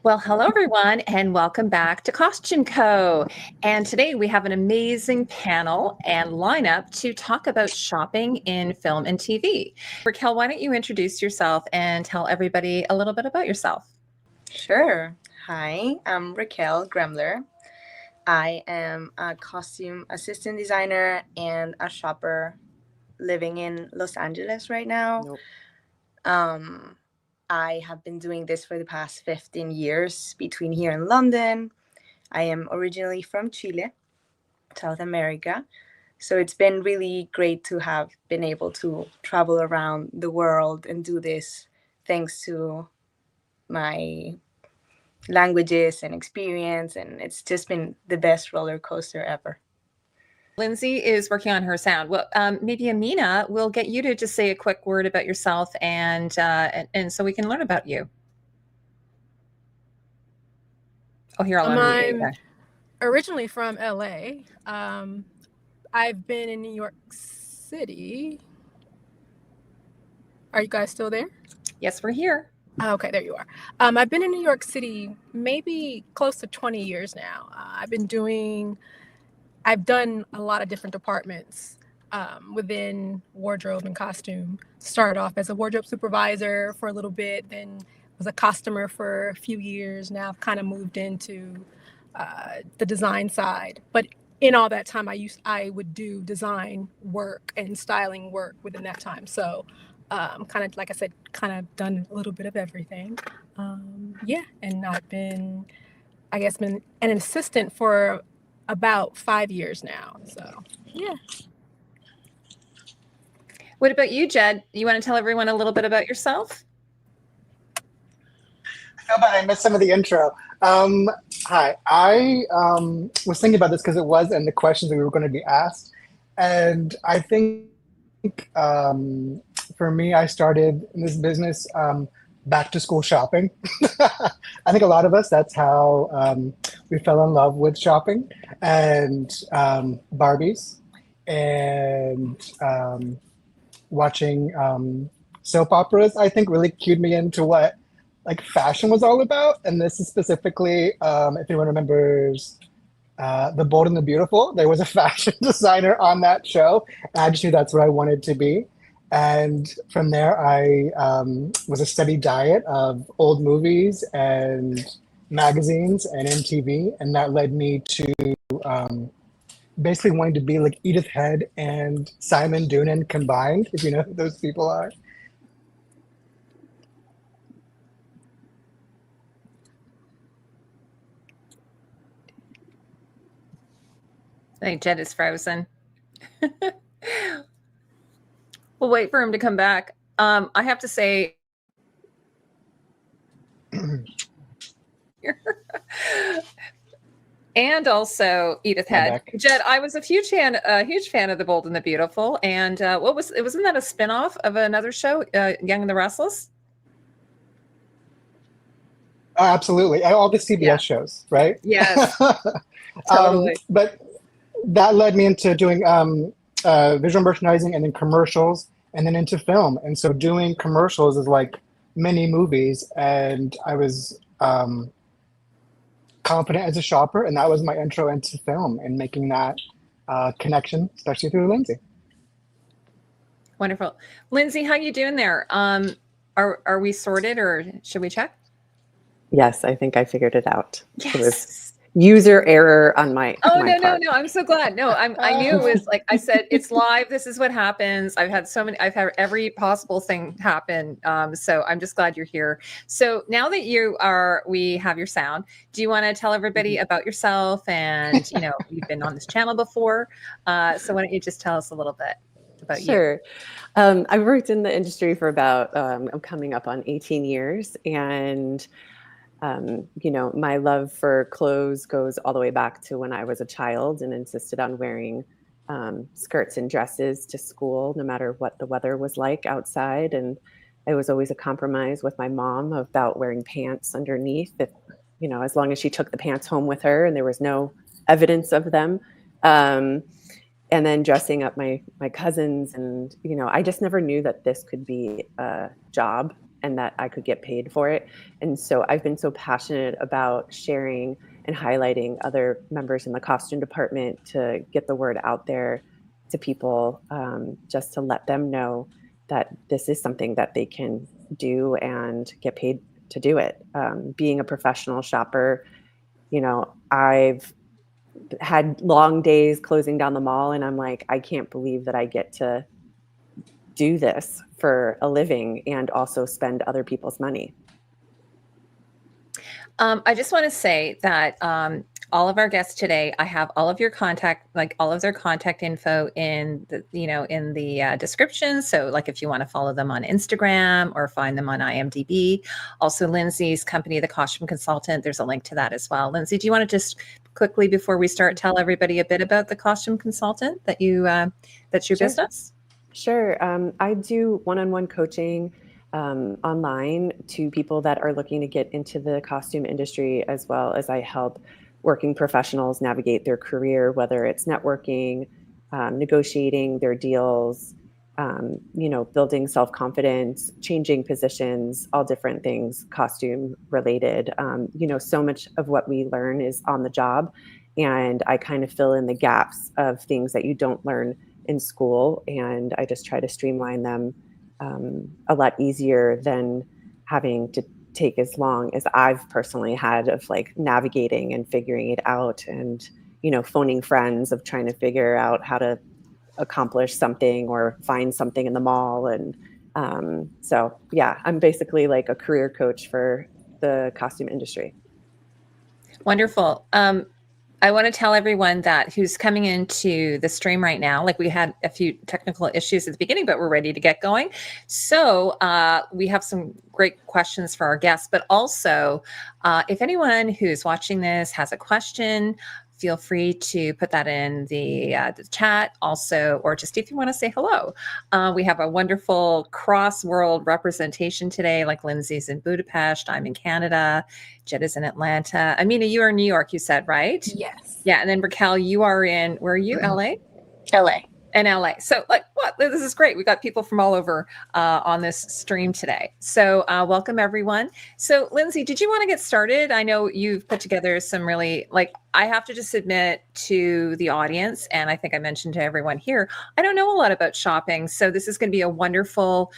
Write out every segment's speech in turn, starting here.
Well, hello everyone, and welcome back to Costume Co. And today we have an amazing panel and lineup to talk about shopping in film and TV. Raquel, why don't you introduce yourself and tell everybody a little bit about yourself? Sure. Hi, I'm Raquel Gremler. I am a costume assistant designer and a shopper living in Los Angeles right now. Nope. Um, I have been doing this for the past 15 years between here and London. I am originally from Chile, South America. So it's been really great to have been able to travel around the world and do this thanks to my languages and experience. And it's just been the best roller coaster ever. Lindsay is working on her sound. Well, maybe Amina will get you to just say a quick word about yourself and so we can learn about you. Oh, here, I'll unmute you. I'm originally from LA. I've been in New York City. Are you guys still there? Yes, we're here. Okay, there you are. I've been in New York City maybe close to 20 years now. I've done a lot of different departments within wardrobe and costume. Started off as a wardrobe supervisor for a little bit, then was a costumer for a few years. Now I've kind of moved into the design side. But in all that time, I would do design work and styling work within that time. So kind of, like I said, kind of done a little bit of everything. And I've been an assistant for about 5 years now. So, yeah. What about you, Jed? You want to tell everyone a little bit about yourself? I feel bad I missed some of the intro. Hi, I was thinking about this because it was in the questions that we were going to be asked. And I think for me, I started in this business back to school shopping. I think a lot of us, that's how we fell in love with shopping and Barbies and watching soap operas, I think really cued me into what like fashion was all about. And this is specifically, if anyone remembers The Bold and the Beautiful, there was a fashion designer on that show. And I just knew that's what I wanted to be. And from there, I was a steady diet of old movies and magazines and MTV. And that led me to basically wanting to be like Edith Head and Simon Doonan combined, if you know who those people are. I think Jed is frozen. We'll wait for him to come back. I have to say, and also Edith Head. Jed, I was a huge fan of The Bold and the Beautiful. And wasn't that a spinoff of another show, Young and the Restless? Oh, absolutely. All the CBS shows, right? Yes. Totally. But that led me into doing visual merchandising and then commercials and then into film. And so doing commercials is like mini movies. And I was confident as a shopper. And that was my intro into film and making that connection, especially through Lindsay. Wonderful. Lindsay, how you doing there? Are we sorted or should we check? Yes, I think I figured it out. Yes. It was user error on my no, I'm so glad. No, I knew it was like I said, it's live. This is what happens. I've had every possible thing happen. So I'm just glad you're here. So now that we have your sound, do you want to tell everybody about yourself? And you've been on this channel before. So why don't you just tell us a little bit about you? Sure. I've worked in the industry for about, I'm coming up on 18 years. And my love for clothes goes all the way back to when I was a child and insisted on wearing skirts and dresses to school, no matter what the weather was like outside. And it was always a compromise with my mom about wearing pants underneath, if, as long as she took the pants home with her and there was no evidence of them. And then dressing up my cousins. And, I just never knew that this could be a job and that I could get paid for it. And so I've been so passionate about sharing and highlighting other members in the costume department to get the word out there to people, just to let them know that this is something that they can do and get paid to do it. Being a professional shopper, I've had long days closing down the mall, and I'm like, I can't believe that I get to do this for a living and also spend other people's money. I just want to say that all of our guests today, I have all of your contact, like all of their contact info in the, in the description. So like if you want to follow them on Instagram or find them on IMDb, also Lindsay's company, The Costume Consultant, there's a link to that as well. Lindsay, do you want to just quickly, before we start, tell everybody a bit about The Costume Consultant, that's your Sure. business? Sure. I do one-on-one coaching online to people that are looking to get into the costume industry, as well as I help working professionals navigate their career, whether it's networking, negotiating their deals, building self-confidence, changing positions, all different things costume related. So much of what we learn is on the job, and I kind of fill in the gaps of things that you don't learn in school, and I just try to streamline them a lot easier than having to take as long as I've personally had of like navigating and figuring it out, and phoning friends of trying to figure out how to accomplish something or find something in the mall. And so yeah, I'm basically like a career coach for the costume industry. Wonderful. I want to tell everyone that who's coming into the stream right now, like we had a few technical issues at the beginning, but we're ready to get going. So we have some great questions for our guests, but also if anyone who's watching this has a question, feel free to put that in the chat also, or just if you want to say hello. We have a wonderful cross-world representation today, like Lindsay's in Budapest, I'm in Canada, Jed is in Atlanta. Amina, you are in New York, you said, right? Yes. Yeah, and then Raquel, you are in, where are you, LA? LA. In LA. So like, what? This is great. We've got people from all over on this stream today. So welcome everyone. So Lindsay, did you want to get started? I know you've put together some really, I have to just admit to the audience, and I think I mentioned to everyone here, I don't know a lot about shopping. So this is going to be a wonderful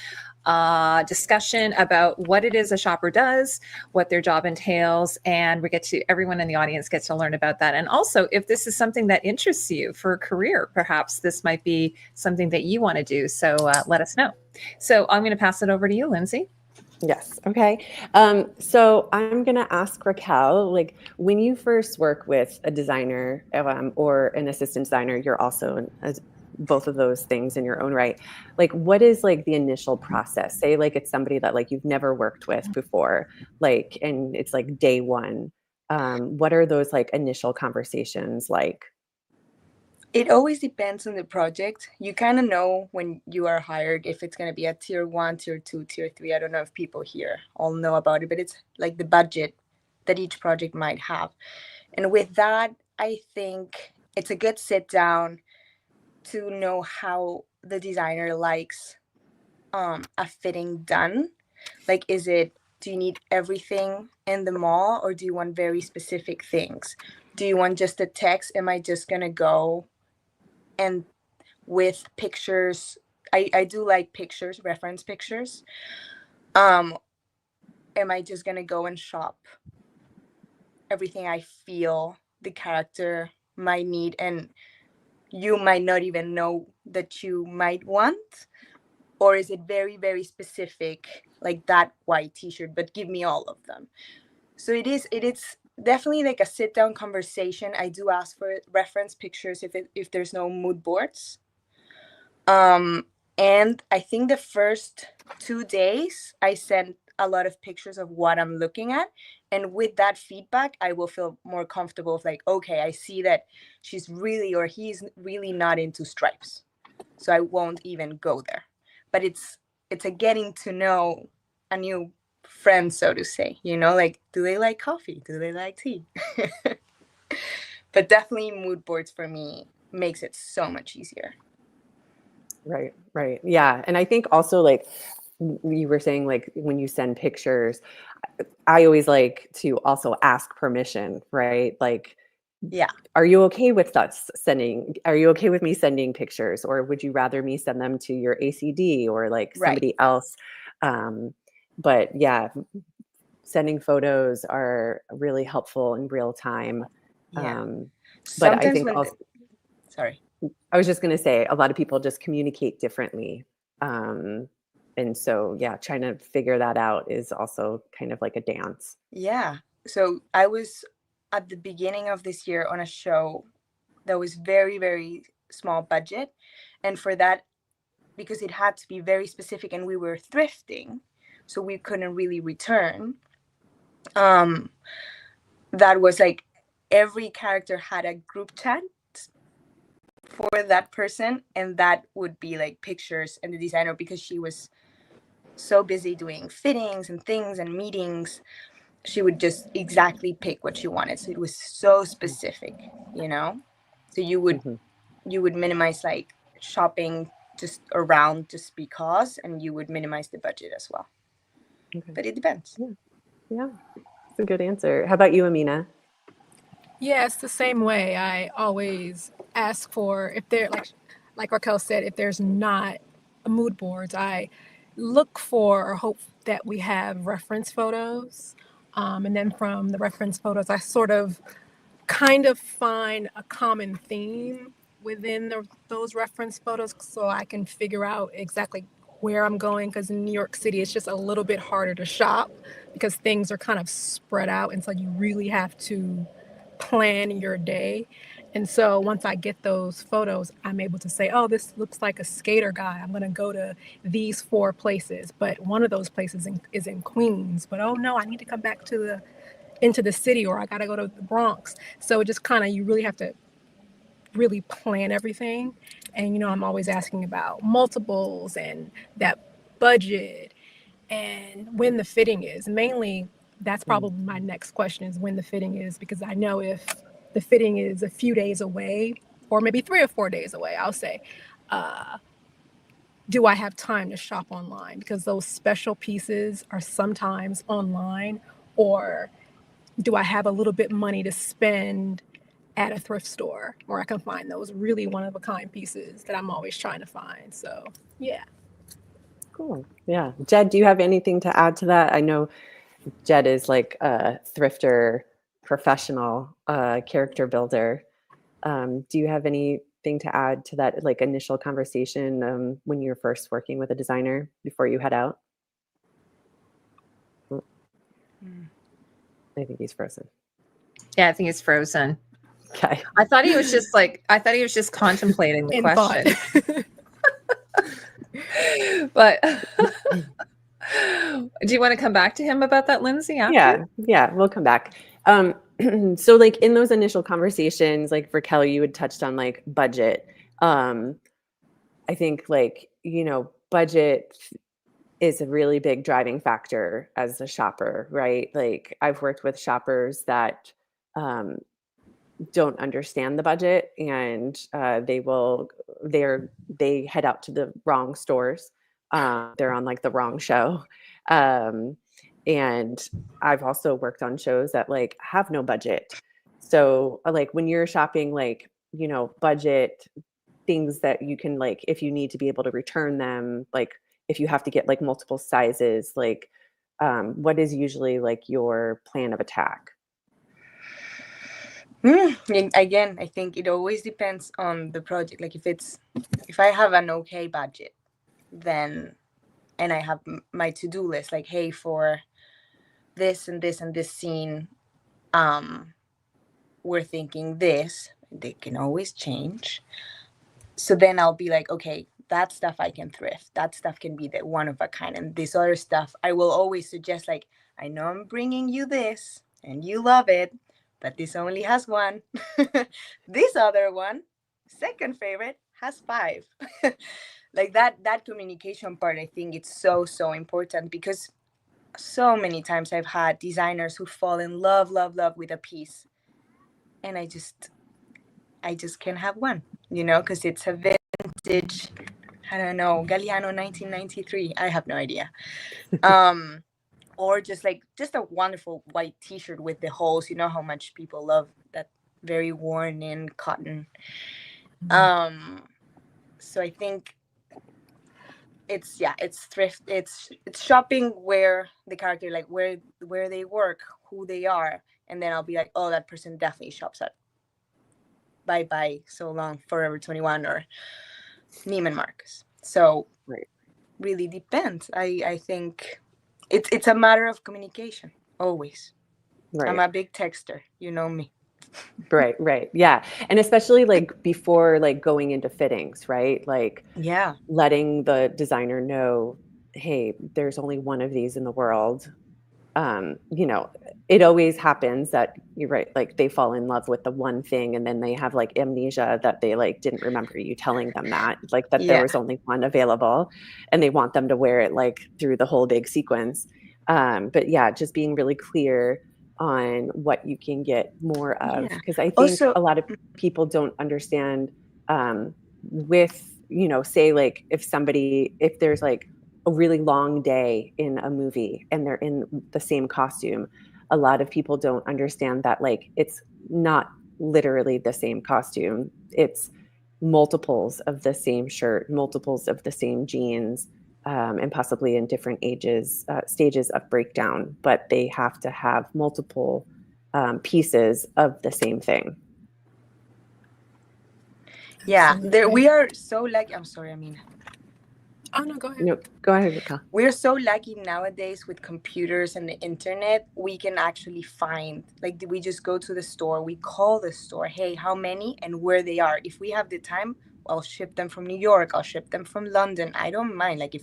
discussion about what it is a shopper does, what their job entails, and everyone in the audience gets to learn about that. And also, if this is something that interests you for a career, perhaps this might be something that you want to do. So let us know. So I'm going to pass it over to you, Lindsay. Yes. Okay. So I'm going to ask Raquel, like when you first work with a designer or an assistant designer, you're also both of those things in your own right. Like, what is like the initial process? Say like it's somebody that like you've never worked with before, like, and it's like day one. What are those like initial conversations like? It always depends on the project. You kind of know when you are hired if it's going to be a tier 1, tier 2, tier 3. I don't know if people here all know about it, but it's like the budget that each project might have. And with that, I think it's a good sit down to know how the designer likes a fitting done. Like, do you need everything in the mall, or do you want very specific things? Do you want just the text? Am I just going to go and with pictures? I do like pictures, reference pictures. Am I just going to go and shop everything I feel the character might need and you might not even know that you might want? Or is it very, very specific, like that white t-shirt, but give me all of them? So it is definitely like a sit down conversation. I do ask for reference pictures if there's no mood boards. And I think the first 2 days I sent a lot of pictures of what I'm looking at. And with that feedback, I will feel more comfortable of like, okay, I see that she's really, or he's really not into stripes. So I won't even go there. But it's a getting to know a new friend, so to say, like, do they like coffee? Do they like tea? But definitely mood boards for me makes it so much easier. Right. Yeah. And I think also like you were saying like when you send pictures, I always like to also ask permission, right? Like, Yeah. are you okay with us sending, are you okay with me sending pictures, or would you rather me send them to your ACD or like Right. somebody else? But yeah, sending photos are really helpful in real time. Yeah. But I Sometimes think when also, sorry. I was just going to say a lot of people just communicate differently. And so, yeah, trying to figure that out is also kind of like a dance. Yeah. So I was at the beginning of this year on a show that was very, very small budget. And for that, because it had to be very specific and we were thrifting, so we couldn't really return. That was like every character had a group chat for that person, and that would be like pictures, and the designer, because she was so busy doing fittings and things and meetings, she would just exactly pick what she wanted. So it was so specific, you know? So you would minimize like shopping just around just because, and you would minimize the budget as well. Okay. But it depends. Yeah, it's a good answer. How about you, Amina? Yeah, it's the same way. I always ask for, if there, like Raquel said, if there's not mood boards, I look for or hope that we have reference photos. And then from the reference photos, I sort of kind of find a common theme within those reference photos so I can figure out exactly where I'm going, because in New York City it's just a little bit harder to shop because things are kind of spread out, and so you really have to plan your day. And so once I get those photos, I'm able to say, oh, this looks like a skater guy. I'm going to go to these 4 places, but one of those places is in Queens. But oh no, I need to come back to into the city, or I got to go to the Bronx. So it just kind of, you really have to really plan everything. And, you know, I'm always asking about multiples and that budget and when the fitting is. Mainly, that's probably my next question, is when the fitting is, because I know if the fitting is a few days away, or maybe 3 or 4 days away, I'll say, do I have time to shop online? Because those special pieces are sometimes online, or do I have a little bit money to spend at a thrift store where I can find those really one-of-a-kind pieces that I'm always trying to find? So, yeah. Cool. Yeah. Jed, do you have anything to add to that? I know Jed is like a thrifter, professional, character builder. Do you have anything to add to that, like initial conversation when you're first working with a designer before you head out? I think he's frozen. Yeah, I think he's frozen. Okay. I thought he was just contemplating the In question. thought. But do you want to come back to him about that, Lindsay, after? Yeah, we'll come back. So like in those initial conversations, like for Kelly, you had touched on like budget. I think like, you know, budget is a really big driving factor as a shopper, right? Like I've worked with shoppers that don't understand the budget, and they head out to the wrong stores. They're on like the wrong show. And I've also worked on shows that like have no budget. So like when you're shopping, like, you know, budget things that you can, like, if you need to be able to return them, like if you have to get like multiple sizes, like what is usually like your plan of attack? Again, I think it always depends on the project. Like if I have an okay budget, then, and I have my to-do list, like, hey, for this and this and this scene, we're thinking this. They can always change. So then I'll be like, okay, that stuff I can thrift. That stuff can be the one of a kind. And this other stuff, I will always suggest, like, I know I'm bringing you this and you love it, but this only has 1. This other one, second favorite, has 5. Like that communication part, I think it's so important, because so many times I've had designers who fall in love with a piece, and I just can't have one, you know, because it's a vintage I don't know, Galliano 1993. I have no idea. Or just a wonderful white T-shirt with the holes. You know how much people love that very worn in cotton. So I think it's thrift. It's shopping where the character, like where they work, who they are, and then I'll be like, oh, that person definitely shops at Bye Bye So Long, Forever 21, or Neiman Marcus. So Right. really depends. I think it's a matter of communication always. Right. I'm a big texter, you know me. Right. Yeah. And especially like before like going into fittings, right? Like Yeah. letting the designer know, hey, there's only one of these in the world. It always happens that you're right, like they fall in love with the one thing and then they have like amnesia that they like didn't remember you telling them that, like that there Yeah. was only one available and they want them to wear it like through the whole big sequence. But yeah, just being really clear on what you can get more of, Yeah. because I think Also, a lot of people don't understand with, say like if there's like a really long day in a movie and they're in the same costume, a lot of people don't understand that like it's not literally the same costume. It's multiples of the same shirt, multiples of the same jeans, and possibly in different stages of breakdown, but they have to have multiple pieces of the same thing. yeah, Absolutely. we are so lucky. I'm sorry, Amina. Oh no, go ahead. No, go ahead, Raquel. We're so lucky nowadays with computers and the internet. We can actually find, like, we just go to the store, we call the store, hey, how many and where they are. If we have the time, I'll ship them from New York, I'll ship them from London. I don't mind. Like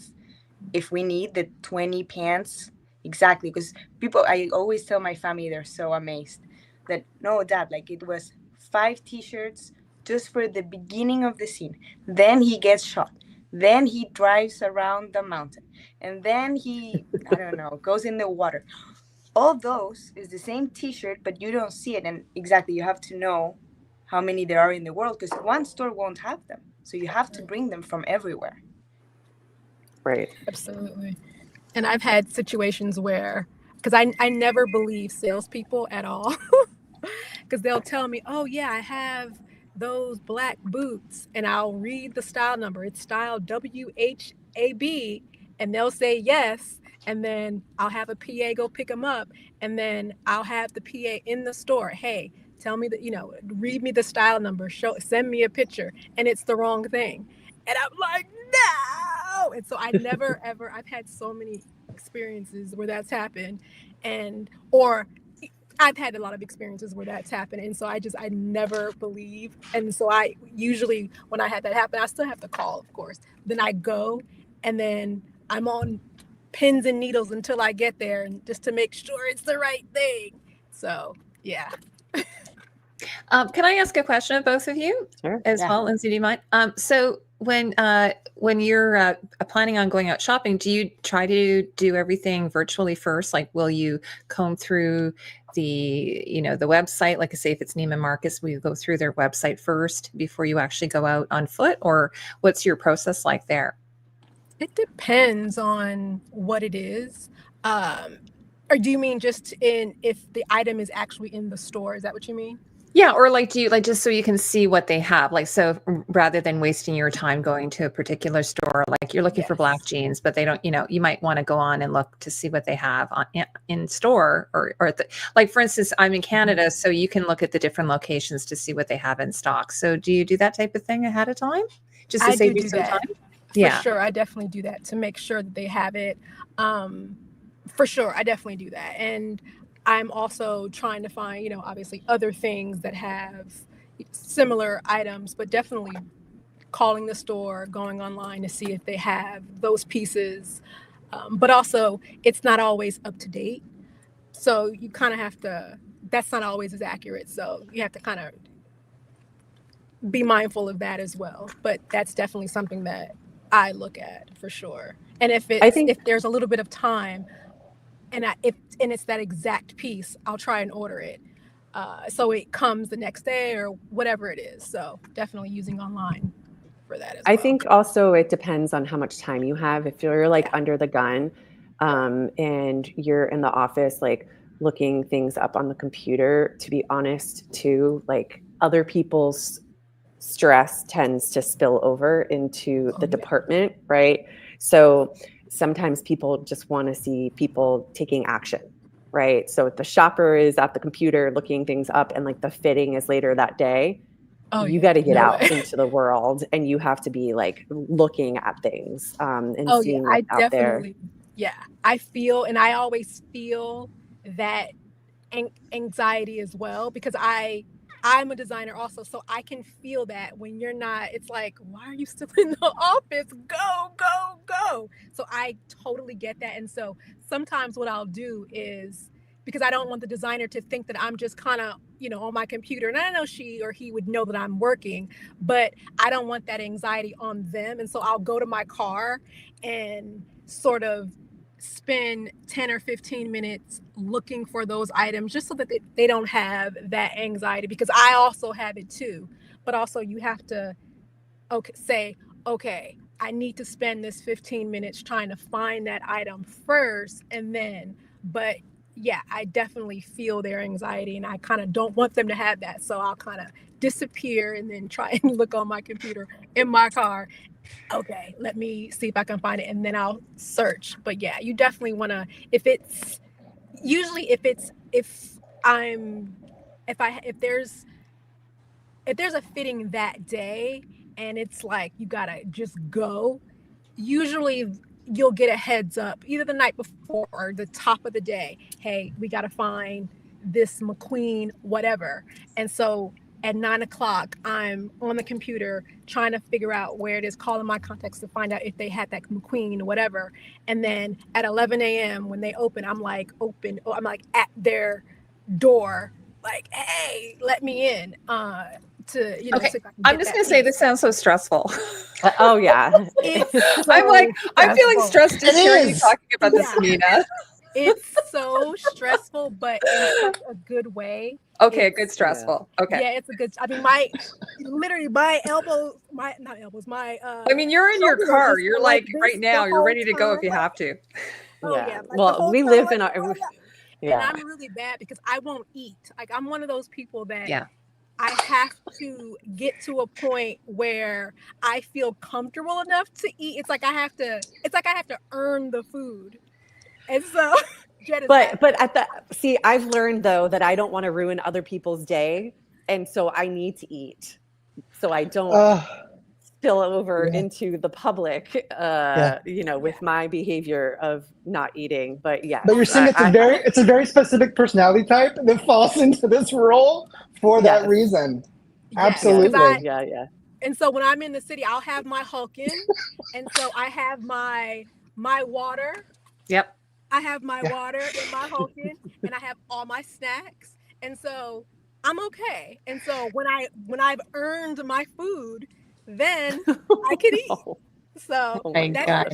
if we need the 20 pants, exactly, because I always tell my family, they're so amazed that, no, Dad, like it was 5 t-shirts just for the beginning of the scene. Then he gets shot. Then he drives around the mountain. And then he, I don't know, goes in the water. All those is the same t-shirt, but you don't see it. And exactly, you have to know how many there are in the world, because one store won't have them. So you have to bring them from everywhere. Right. Absolutely. And I've had situations where, because I never believe salespeople at all, because they'll tell me, oh yeah, I have those black boots, and I'll read the style number. It's style WHAB, and they'll say yes, and then I'll have a PA go pick them up, and then I'll have the PA in the store. Hey, tell me that, read me the style number, send me a picture, and it's the wrong thing. And I'm like, no. And so I never, ever, I've had so many experiences where that's happened, or I've had a lot of experiences where that's happened. And so I never believe. And so I usually, when I had that happen, I still have to call, of course. Then I go, and then I'm on pins and needles until I get there, and just to make sure it's the right thing. So, yeah. Can I ask a question of both of you Sure. as Yeah. well? Lindsay, do you mind? So when you're planning on going out shopping, do you try to do everything virtually first? Like, will you comb through the website? Like, say if it's Neiman Marcus, will you go through their website first before you actually go out on foot, or what's your process like there? It depends on what it is. Or do you mean just if the item is actually in the store? Is that what you mean? Yeah, or like, do you like just so you can see what they have? Like, so rather than wasting your time going to a particular store, like you're looking for black Yes. jeans, but they don't, you might want to go on and look to see what they have in store, or like, for instance, I'm in Canada, so you can look at the different locations to see what they have in stock. So do you do that type of thing ahead of time, just to I save you do some that. time? For Yeah. sure. I definitely do that to make sure that they have it. For sure. I definitely do that. And I'm also trying to find, obviously other things that have similar items, but definitely calling the store, going online to see if they have those pieces. But also, it's not always up to date. So you kind of have to, that's not always as accurate. So you have to kind of be mindful of that as well. But that's definitely something that I look at for sure. And if there's a little bit of time, and it's that exact piece, I'll try and order it, so it comes the next day or whatever it is. So definitely using online for that as I well. think also it depends on how much time you have. If you're like under the gun, and you're in the office, like looking things up on the computer, to be honest, too, like other people's stress tends to spill over into the department, right? So sometimes people just want to see people taking action, right? So if the shopper is at the computer looking things up and like the fitting is later that day, you got to get out into the world, and you have to be like looking at things and seeing what's out there. I feel, and I always feel that anxiety as well, because I'm a designer also, so I can feel that when you're not, it's like, why are you still in the office? Go. So I totally get that. And so sometimes what I'll do is, because I don't want the designer to think that I'm just kind of, on my computer, and I know she or he would know that I'm working, but I don't want that anxiety on them. And so I'll go to my car and sort of spend 10 or 15 minutes looking for those items, just so that they don't have that anxiety, because I also have it too. But also you have to say, okay, I need to spend this 15 minutes trying to find that item first, and then, but yeah, I definitely feel their anxiety, and I kind of don't want them to have that. So I'll kind of disappear and then try and look on my computer in my car. Okay, let me see if I can find it, and then I'll search. But yeah, you definitely want to, if there's a fitting that day and it's like you gotta just go, usually you'll get a heads up either the night before or the top of the day. Hey, we gotta find this McQueen, whatever. And so at 9:00, I'm on the computer trying to figure out where it is, calling my contacts to find out if they had that McQueen or whatever. And then at 11 a.m. when they open, I'm like at their door, like, hey, let me in. Okay. I'm just gonna say this sounds so stressful. Oh yeah. I'm feeling stressed to hear you talking about this, Nina. It's so stressful, but in such a good way. Okay, a good stressful. Okay. Yeah, it's a good. I mean, my elbows. I mean, you're in your car. You're like right now. You're ready to go if you have to. Yeah. Well, we live in our. Yeah. And I'm really bad because I won't eat. Like, I'm one of those people that I have to get to a point where I feel comfortable enough to eat. It's like I have to earn the food. And so I've learned though that I don't want to ruin other people's day, and so I need to eat so I don't spill over into the public with my behavior of not eating. But you're saying it's a very specific personality type that falls into this role for that reason. Absolutely. Yeah. And so when I'm in the city, I'll have my Hulkin, and so I have my water. Yep. I have my water in my Hulkin, and I have all my snacks, and so I'm okay. And so when I've earned my food, then I can eat. So and I've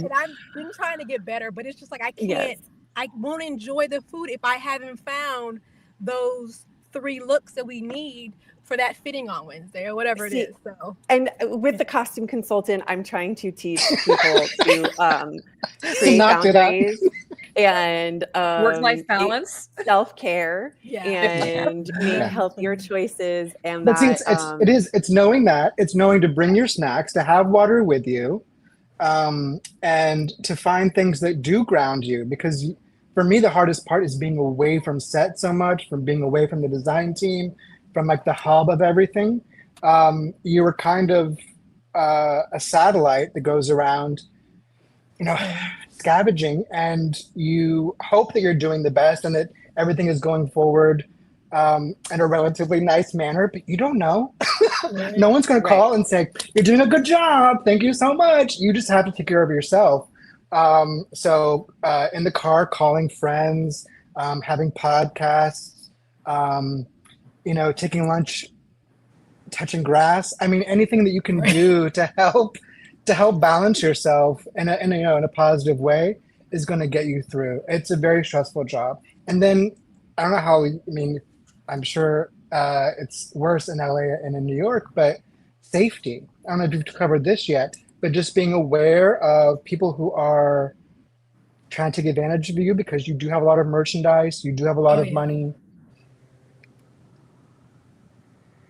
been trying to get better, but it's just like I can't. I won't enjoy the food if I haven't found those 3 looks that we need for that fitting on Wednesday or whatever it is. So, and with the costume consultant, I'm trying to teach people to create boundaries and work-life balance, self-care, and make healthier choices. And it's knowing that, it's knowing to bring your snacks, to have water with you, and to find things that do ground you. Because for me, the hardest part is being away from set so much, from being away from the design team, from like the hub of everything. You were kind of a satellite that goes around, scavenging, and you hope that you're doing the best and that everything is going forward in a relatively nice manner, but you don't know. No one's going to call and say, you're doing a good job, thank you so much. You just have to take care of yourself. So in the car, calling friends, having podcasts, taking lunch, touching grass. I mean, anything that you can do to help balance yourself in a positive way is going to get you through. It's a very stressful job. And then I don't know how. I'm sure it's worse in LA and in New York, but safety. I don't know if you've covered this yet, but just being aware of people who are trying to take advantage of you because you do have a lot of merchandise, you do have a lot Oh, of yeah. money.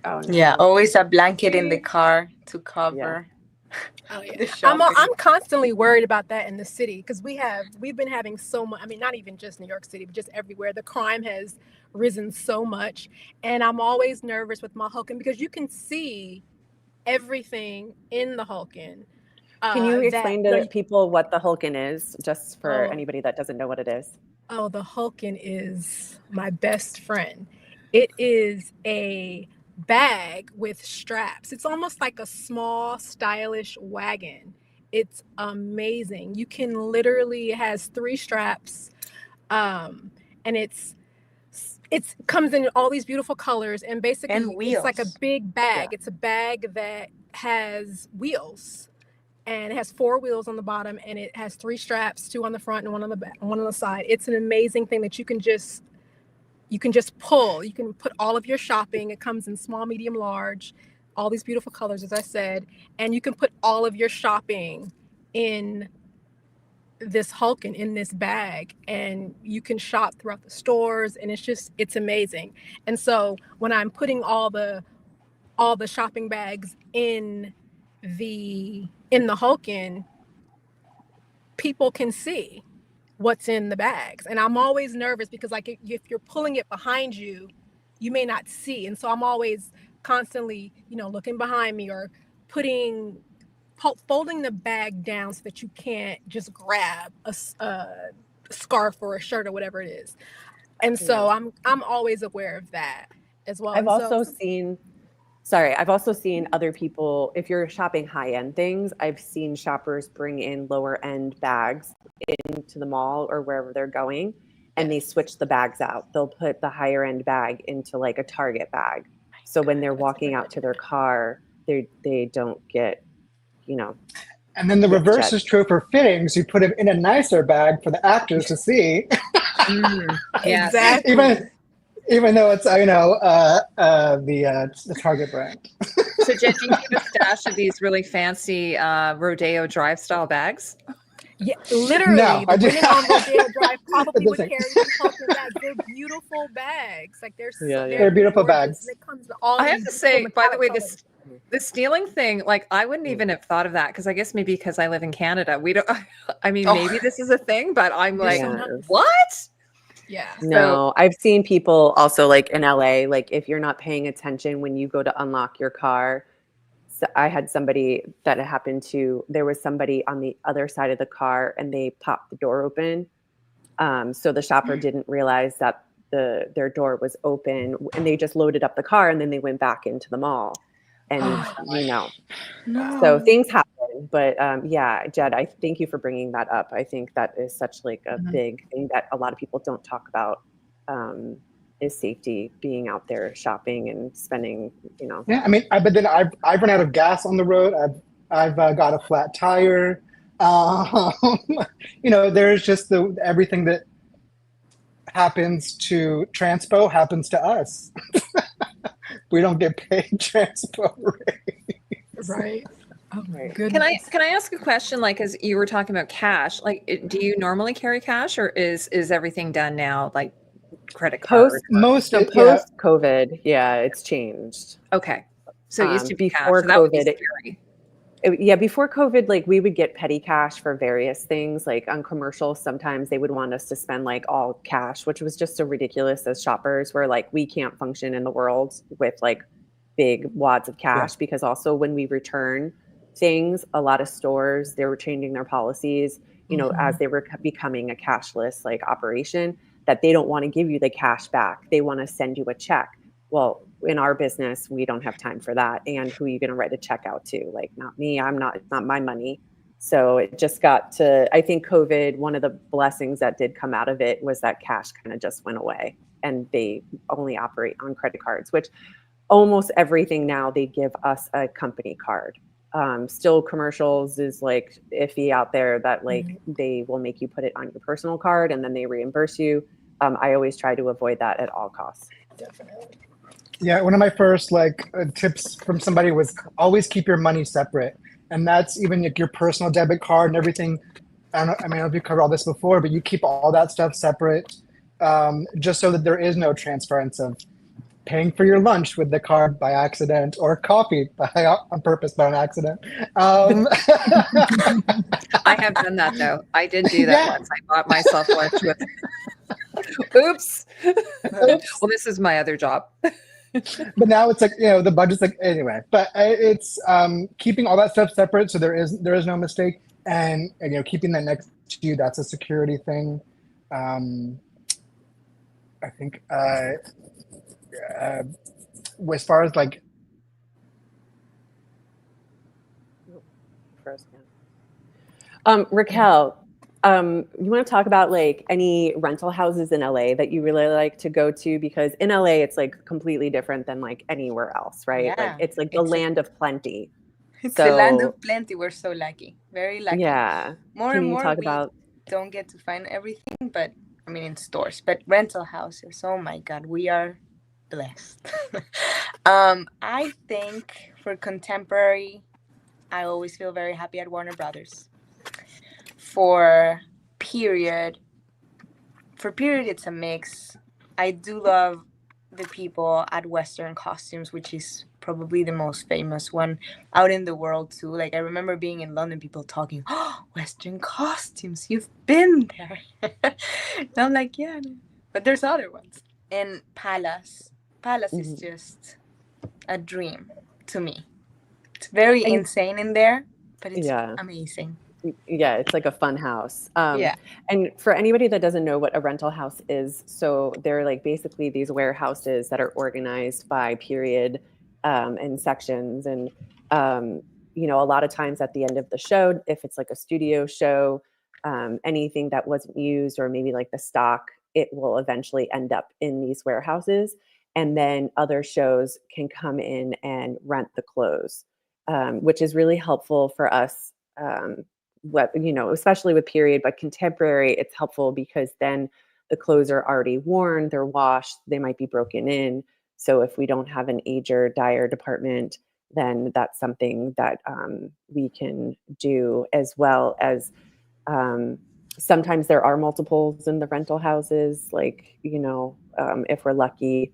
Oh no. Yeah, always a blanket in the car to cover Oh yeah, the shopping. I'm constantly worried about that in the city because we've been having so much. I mean, not even just New York City, but just everywhere. The crime has risen so much, and I'm always nervous with my Hulkin because you can see everything in the Hulkin. Can you explain to You people what the Hulkin is, just for Oh. anybody that doesn't know what it is? Oh, the Hulkin is my best friend. It is a bag with straps. It's almost like a small, stylish wagon. It's amazing. You can literally, it has 3 straps, and it's comes in all these beautiful colors, and basically And it's like a wheels. big bag. Yeah. It's a bag that has wheels, and it has 4 wheels on the bottom, and it has 3 straps, 2 on the front and 1 on the back, 1 on the side. It's an amazing thing that you can just pull. You can put all of your shopping. It comes in small, medium, large, all these beautiful colors, as I said, and you can put all of your shopping in this Hulkin, in this bag, and you can shop throughout the stores, and it's amazing. And so when I'm putting all the shopping bags in the Hulkin, people can see what's in the bags, and I'm always nervous because, like, if you're pulling it behind you, you may not see, and so I'm always constantly, looking behind me or folding the bag down so that you can't just grab a scarf or a shirt or whatever it is. And so I'm always aware of that as well. I've And so also seen other people, if you're shopping high-end things, I've seen shoppers bring in lower-end bags into the mall or wherever they're going, and they switch the bags out. They'll put the higher-end bag into like a Target bag. So when they're walking out to their car, they don't get, And then the Yes, reverse Jed. is true for fittings. You put them in a nicer bag for the actors to see. Yes. exactly. Even though it's the Target brand. So, Jen, do you keep a stash of these really fancy Rodeo Drive style bags? Yeah, literally, No, I the do women on Rodeo Drive probably would doesn't- carry these Hulkin bags. They're beautiful bags. Like Yeah. They're beautiful gorgeous. bags. And it comes in all I have these to say, beautiful by the way, metallic colors. the stealing thing, like I wouldn't even have thought of that because I guess maybe because I live in Canada, we don't. I mean, Oh. maybe this is a thing, but I'm You're like, so Yeah. nice. what? Yeah. No, I've seen people also, like in LA, like if you're not paying attention when you go to unlock your car. So I had somebody that it happened to, there was somebody on the other side of the car and they popped the door open. So the shopper didn't realize that their door was open, and they just loaded up the car and then they went back into the mall. And, so things happen. But yeah, Jed, I thank you for bringing that up. I think that is such like a big thing that a lot of people don't talk about, is safety, being out there shopping and spending, Yeah, I mean, but then I've run out of gas on the road. I've got a flat tire. There's just everything that happens to transpo happens to us. We don't get paid transpo rates. Right. Oh my Right. goodness. Can I ask a question? Like, as you were talking about cash, like, do you normally carry cash, or is everything done now like credit card? Most So post COVID, yeah, it's changed. Okay, so it used to be cash. Before So that would be COVID, scary. Before COVID, like we would get petty cash for various things. Like on commercials, sometimes they would want us to spend like all cash, which was just so ridiculous as shoppers. We're like, we can't function in the world with like big wads of cash, because also when we return things, a lot of stores, they were changing their policies, as they were becoming a cashless like operation, that they don't want to give you the cash back. They want to send you a check. Well, in our business, we don't have time for that. And who are you going to write a check out to? Like, not me. It's not my money. So it just got to, I think COVID, one of the blessings that did come out of it was that cash kind of just went away, and they only operate on credit cards, which almost everything now, they give us a company card. Still commercials is like iffy out there that like they will make you put it on your personal card and then they reimburse you. I always try to avoid that at all costs. Definitely. Yeah, one of my first tips from somebody was always keep your money separate, and that's even like your personal debit card and everything. I mean, I don't know if you covered all this before, but you keep all that stuff separate, just so that there is no transference of paying for your lunch with the card by accident or coffee on purpose by an accident. Um, I have done that though. I did do that yeah, once. I bought myself lunch with. Oops. oops. Well, this is my other job. But now it's like the budget's like anyway. But it's keeping all that stuff separate so there is no mistake, and keeping that next to you. That's a security thing. I think as far as like Raquel, you want to talk about like any rental houses in LA that you really like to go to? Because in LA, it's like completely different than like anywhere else, right? Like Yeah, it's like the land of plenty. it's the land So of plenty. We're so lucky, very lucky. yeah, More can and you more talk we about? don't get to find everything, but I mean in stores. But rental houses, oh my God, we are blessed. I think for contemporary, I always feel very happy at Warner Brothers. For period, it's a mix. I do love the people at Western Costumes, which is probably the most famous one out in the world too. Like I remember being in London, people talking, "Oh, Western Costumes, you've been there." And I'm like, yeah, no. But there's other ones. And Palace is just a dream to me. It's very And insane in there, but it's yeah, amazing. yeah, it's like a fun house. Yeah. And for anybody that doesn't know what a rental house is, so they're like basically these warehouses that are organized by period and sections. And, a lot of times at the end of the show, if it's like a studio show, anything that wasn't used or maybe like the stock, it will eventually end up in these warehouses. And then other shows can come in and rent the clothes, which is really helpful for us. Especially with period, but contemporary, it's helpful because then the clothes are already worn, they're washed, they might be broken in. So if we don't have an age or dyer department, then that's something that we can do, as well as sometimes there are multiples in the rental houses, like, if we're lucky.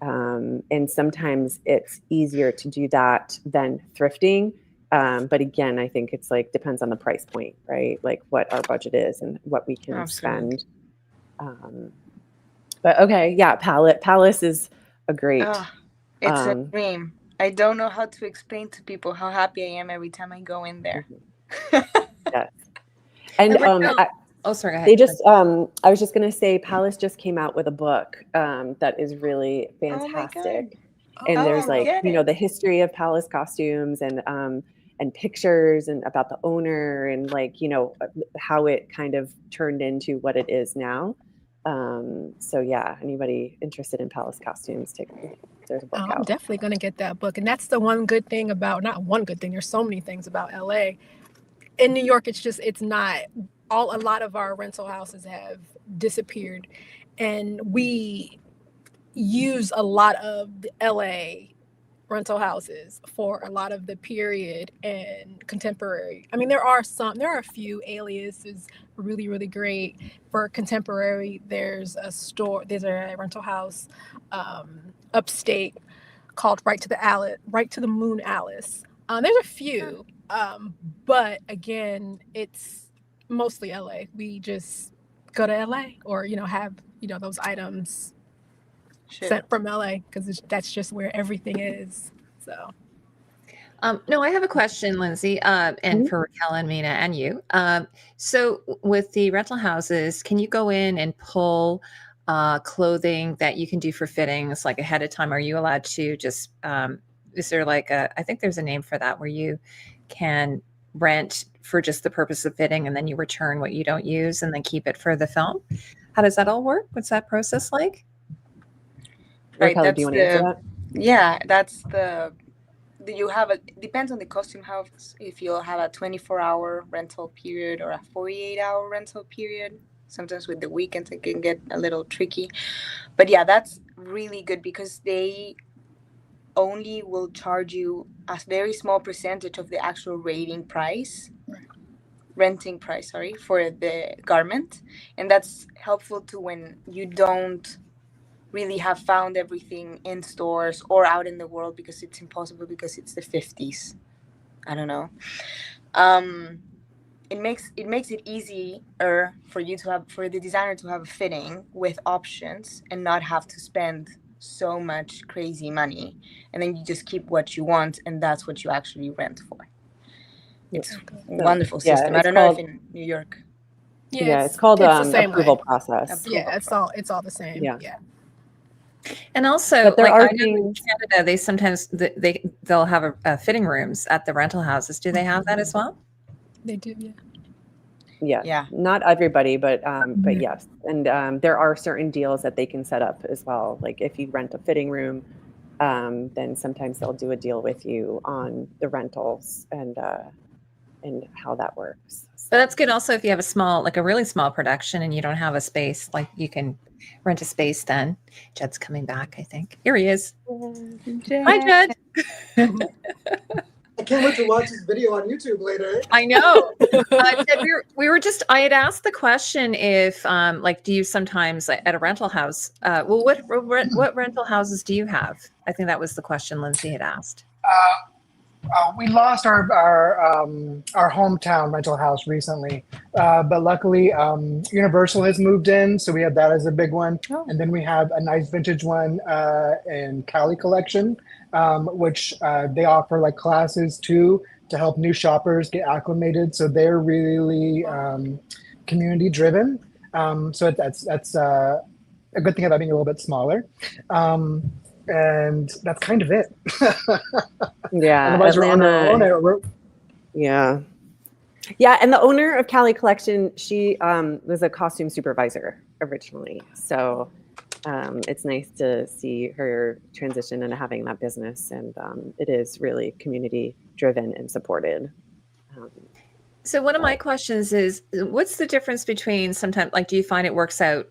And sometimes it's easier to do that than thrifting. But again, I think it's like depends on the price point, right? Like what our budget is and what we can Absolutely. spend. But okay, yeah, Palace is a great. Oh, it's a Um, dream. I don't know how to explain to people how happy I am every time I go in there. yes. And Oh, sorry. Go ahead. they just, I was just gonna say, Palace just came out with a book that is really Oh my God. fantastic. And Oh, there's I'll like, get it. the history of Palace costumes and pictures and about the owner and like, how it kind of turned into what it is now. So yeah, anybody interested in Palace costumes, there's a book I'm out. definitely going to get that book. And that's the one good thing about, not one good thing, there's so many things about LA. In New York, it's not a lot of our rental houses have disappeared. And we use a lot of the LA rental houses for a lot of the period and contemporary. I mean, there are a few. Alias is really, really great for contemporary. There's a rental house upstate called Right to the Moon Alice. There's a few, but again, it's mostly LA. We just go to LA or have those items sent from LA because that's just where everything is. So No, I have a question, Lindsay, and for Raquel and Mina and you. So with the rental houses, can you go in and pull clothing that you can do for fittings like ahead of time? Are you allowed to just, is there like I think there's a name for that where you can rent for just the purpose of fitting and then you return what you don't use and then keep it for the film? How does that all work? What's that process like? Right, Raquel, do you want to answer that? Yeah, that's depends on the costume house if you'll have a 24-hour rental period or a 48-hour rental period. Sometimes with the weekends it can get a little tricky. But yeah, that's really good because they only will charge you a very small percentage of the actual renting price, sorry, for the garment. And that's helpful to when you don't really have found everything in stores or out in the world, because it's impossible, because it's the 50s. I don't know. It makes it easier for the designer to have a fitting with options and not have to spend so much crazy money, and then you just keep what you want, and that's what you actually rent for. It's a wonderful system. I don't know if in New York. Yeah, it's called it's the same approval way. process. Yeah, it's all the same. Yeah. And also, But there like, are I know in Canada, they sometimes they'll have a fitting rooms at the rental houses. Do they have that as well? They do, Yeah, not everybody, but yes. And there are certain deals that they can set up as well. Like if you rent a fitting room, then sometimes they'll do a deal with you on the rentals and how that works. But that's good also if you have a really small production and you don't have a space, like you can rent a space then. Jed's coming back, I think. Here he is. Hi, Jed. I can't wait to watch this video on YouTube later. I know. Jed, I had asked the question if, do you sometimes at a rental house, what rental houses do you have? I think that was the question Lindsay had asked. We lost our hometown rental house recently, but luckily Universal has moved in, so we have that as a big one. Oh. And then we have a nice vintage one in Cali Collection, which they offer like classes too to help new shoppers get acclimated. So they're really community driven. So that's a good thing about being a little bit smaller. And that's kind of it. Yeah, Otherwise, we're on our own. Yeah, and the owner of Cali Collection, she was a costume supervisor originally, so it's nice to see her transition into having that business, and it is really community driven and supported. So one of my questions is, what's the difference between sometimes, do you find it works out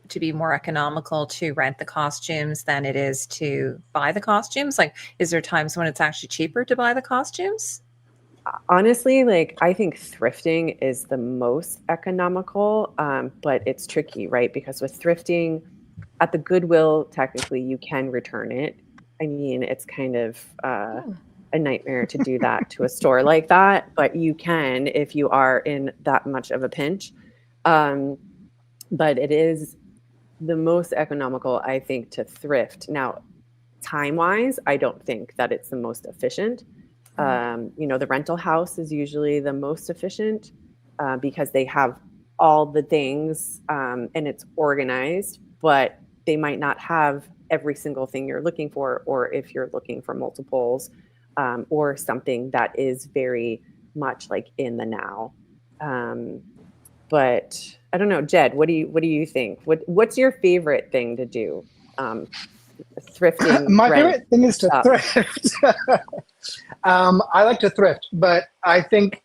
to be more economical to rent the costumes than it is to buy the costumes? Like, is there times when it's actually cheaper to buy the costumes? Honestly, I think thrifting is the most economical, but it's tricky, right? Because with thrifting, at the Goodwill, technically you can return it. I mean, it's kind of a nightmare to do that to a store like that, but you can if you are in that much of a pinch. But it is the most economical, I think, to thrift. Now, time-wise, I don't think that it's the most efficient. The rental house is usually the most efficient because they have all the things and it's organized, but they might not have every single thing you're looking for, or if you're looking for multiples or something that is very much like in the now. But I don't know, Jed, what do you think? What's your favorite thing to do? Thrifting. My favorite thing is to thrift. I like to thrift, but I think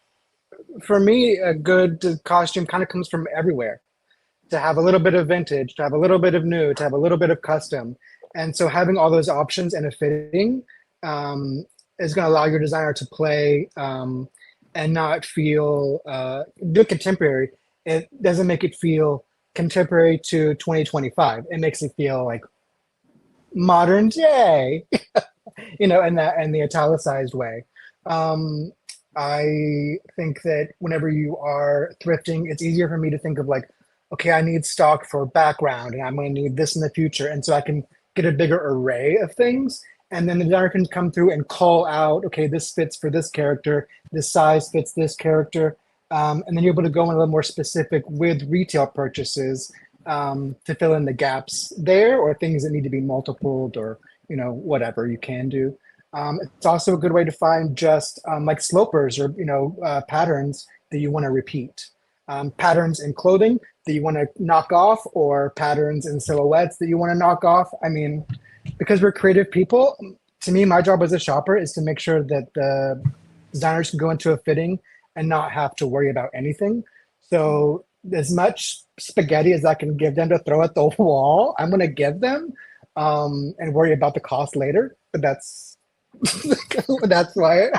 for me, a good costume kind of comes from everywhere. To have a little bit of vintage, to have a little bit of new, to have a little bit of custom. And so having all those options and a fitting is going to allow your designer to play and not feel do contemporary. It doesn't make it feel contemporary to 2025. It makes it feel like modern day, in the italicized way. I think that whenever you are thrifting, it's easier for me to think of okay, I need stock for background and I'm going to need this in the future. And so I can get a bigger array of things. And then the designer can come through and call out, okay, this fits for this character, this size fits this character. And then you're able to go in a little more specific with retail purchases to fill in the gaps there, or things that need to be multipled, or whatever you can do. It's also a good way to find just slopers or patterns that you want to repeat. Patterns in clothing that you want to knock off, or patterns in silhouettes that you want to knock off. I mean, because we're creative people, to me, my job as a shopper is to make sure that the designers can go into a fitting and not have to worry about anything. So as much spaghetti as I can give them to throw at the wall, I'm going to give them and worry about the cost later. but that's that's why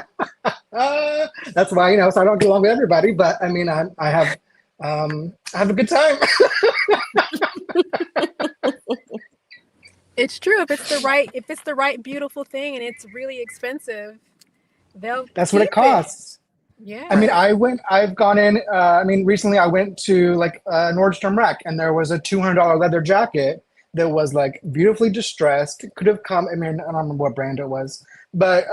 that's why, you know, so I don't get along with everybody, but I mean, I have a good time. It's true. If it's the right beautiful thing and it's really expensive, they'll That's what it keep costs. Yeah. I mean, I've gone in, I mean, recently I went to like Nordstrom Rack, and there was a $200 leather jacket that was like beautifully distressed. It could have come, I mean, I don't remember what brand it was, but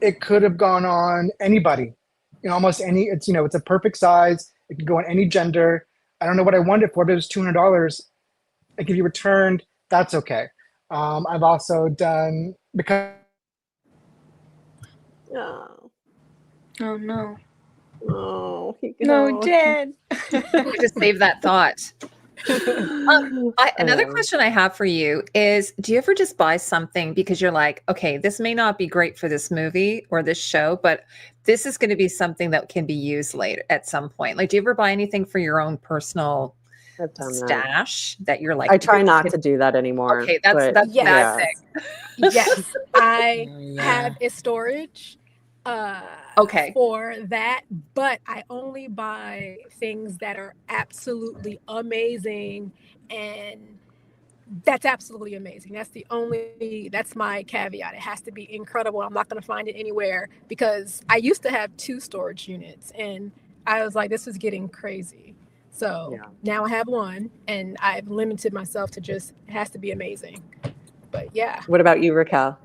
it could have gone on anybody, you know, almost any, it's, you know, it's a perfect size. It could go on any gender. I don't know what I wanted it for, but it was $200. Like if you returned, that's okay. I've also done, because Oh, Oh no. oh, No, Jen. We just save that thought. Another question I have for you is, do you ever just buy something because you're like, okay, this may not be great for this movie or this show, but this is going to be something that can be used later at some point? Like, do you ever buy anything for your own personal I've done that. stash that you're like, I try not to do that anymore. okay, that's but Yes. bad thing. Yes, I Yeah. have a storage Okay. for that, but I only buy things that are absolutely amazing, and that's absolutely amazing. That's my caveat. It has to be incredible. I'm not going to find it anywhere, because I used to have 2 storage units and I was like, this is getting crazy. So Yeah. now I have 1, and I've limited myself to just, it has to be amazing. But yeah. What about you, Raquel?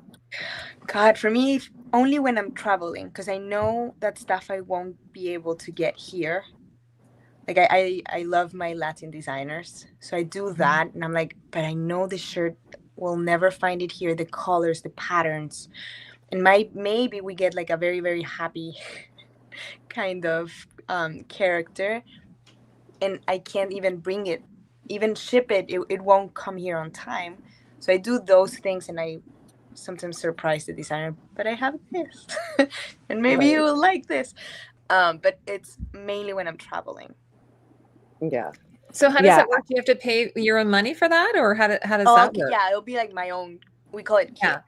God, for me, only when I'm traveling, because I know that stuff I won't be able to get here. Like I love my Latin designers, so I do that, and I'm like, but I know this shirt will never find it here. The colors, the patterns, and maybe we get like a very, very happy kind of character, and I can't even bring it, even ship it. It won't come here on time. So I do those things, and I sometimes surprise the designer, but I have this, and maybe you will like this. But it's mainly when I'm traveling. Yeah. So how does Yeah. that work? Do you have to pay your own money for that, or how does that Okay, work? yeah, it'll be like my own. We call it kit. Yeah.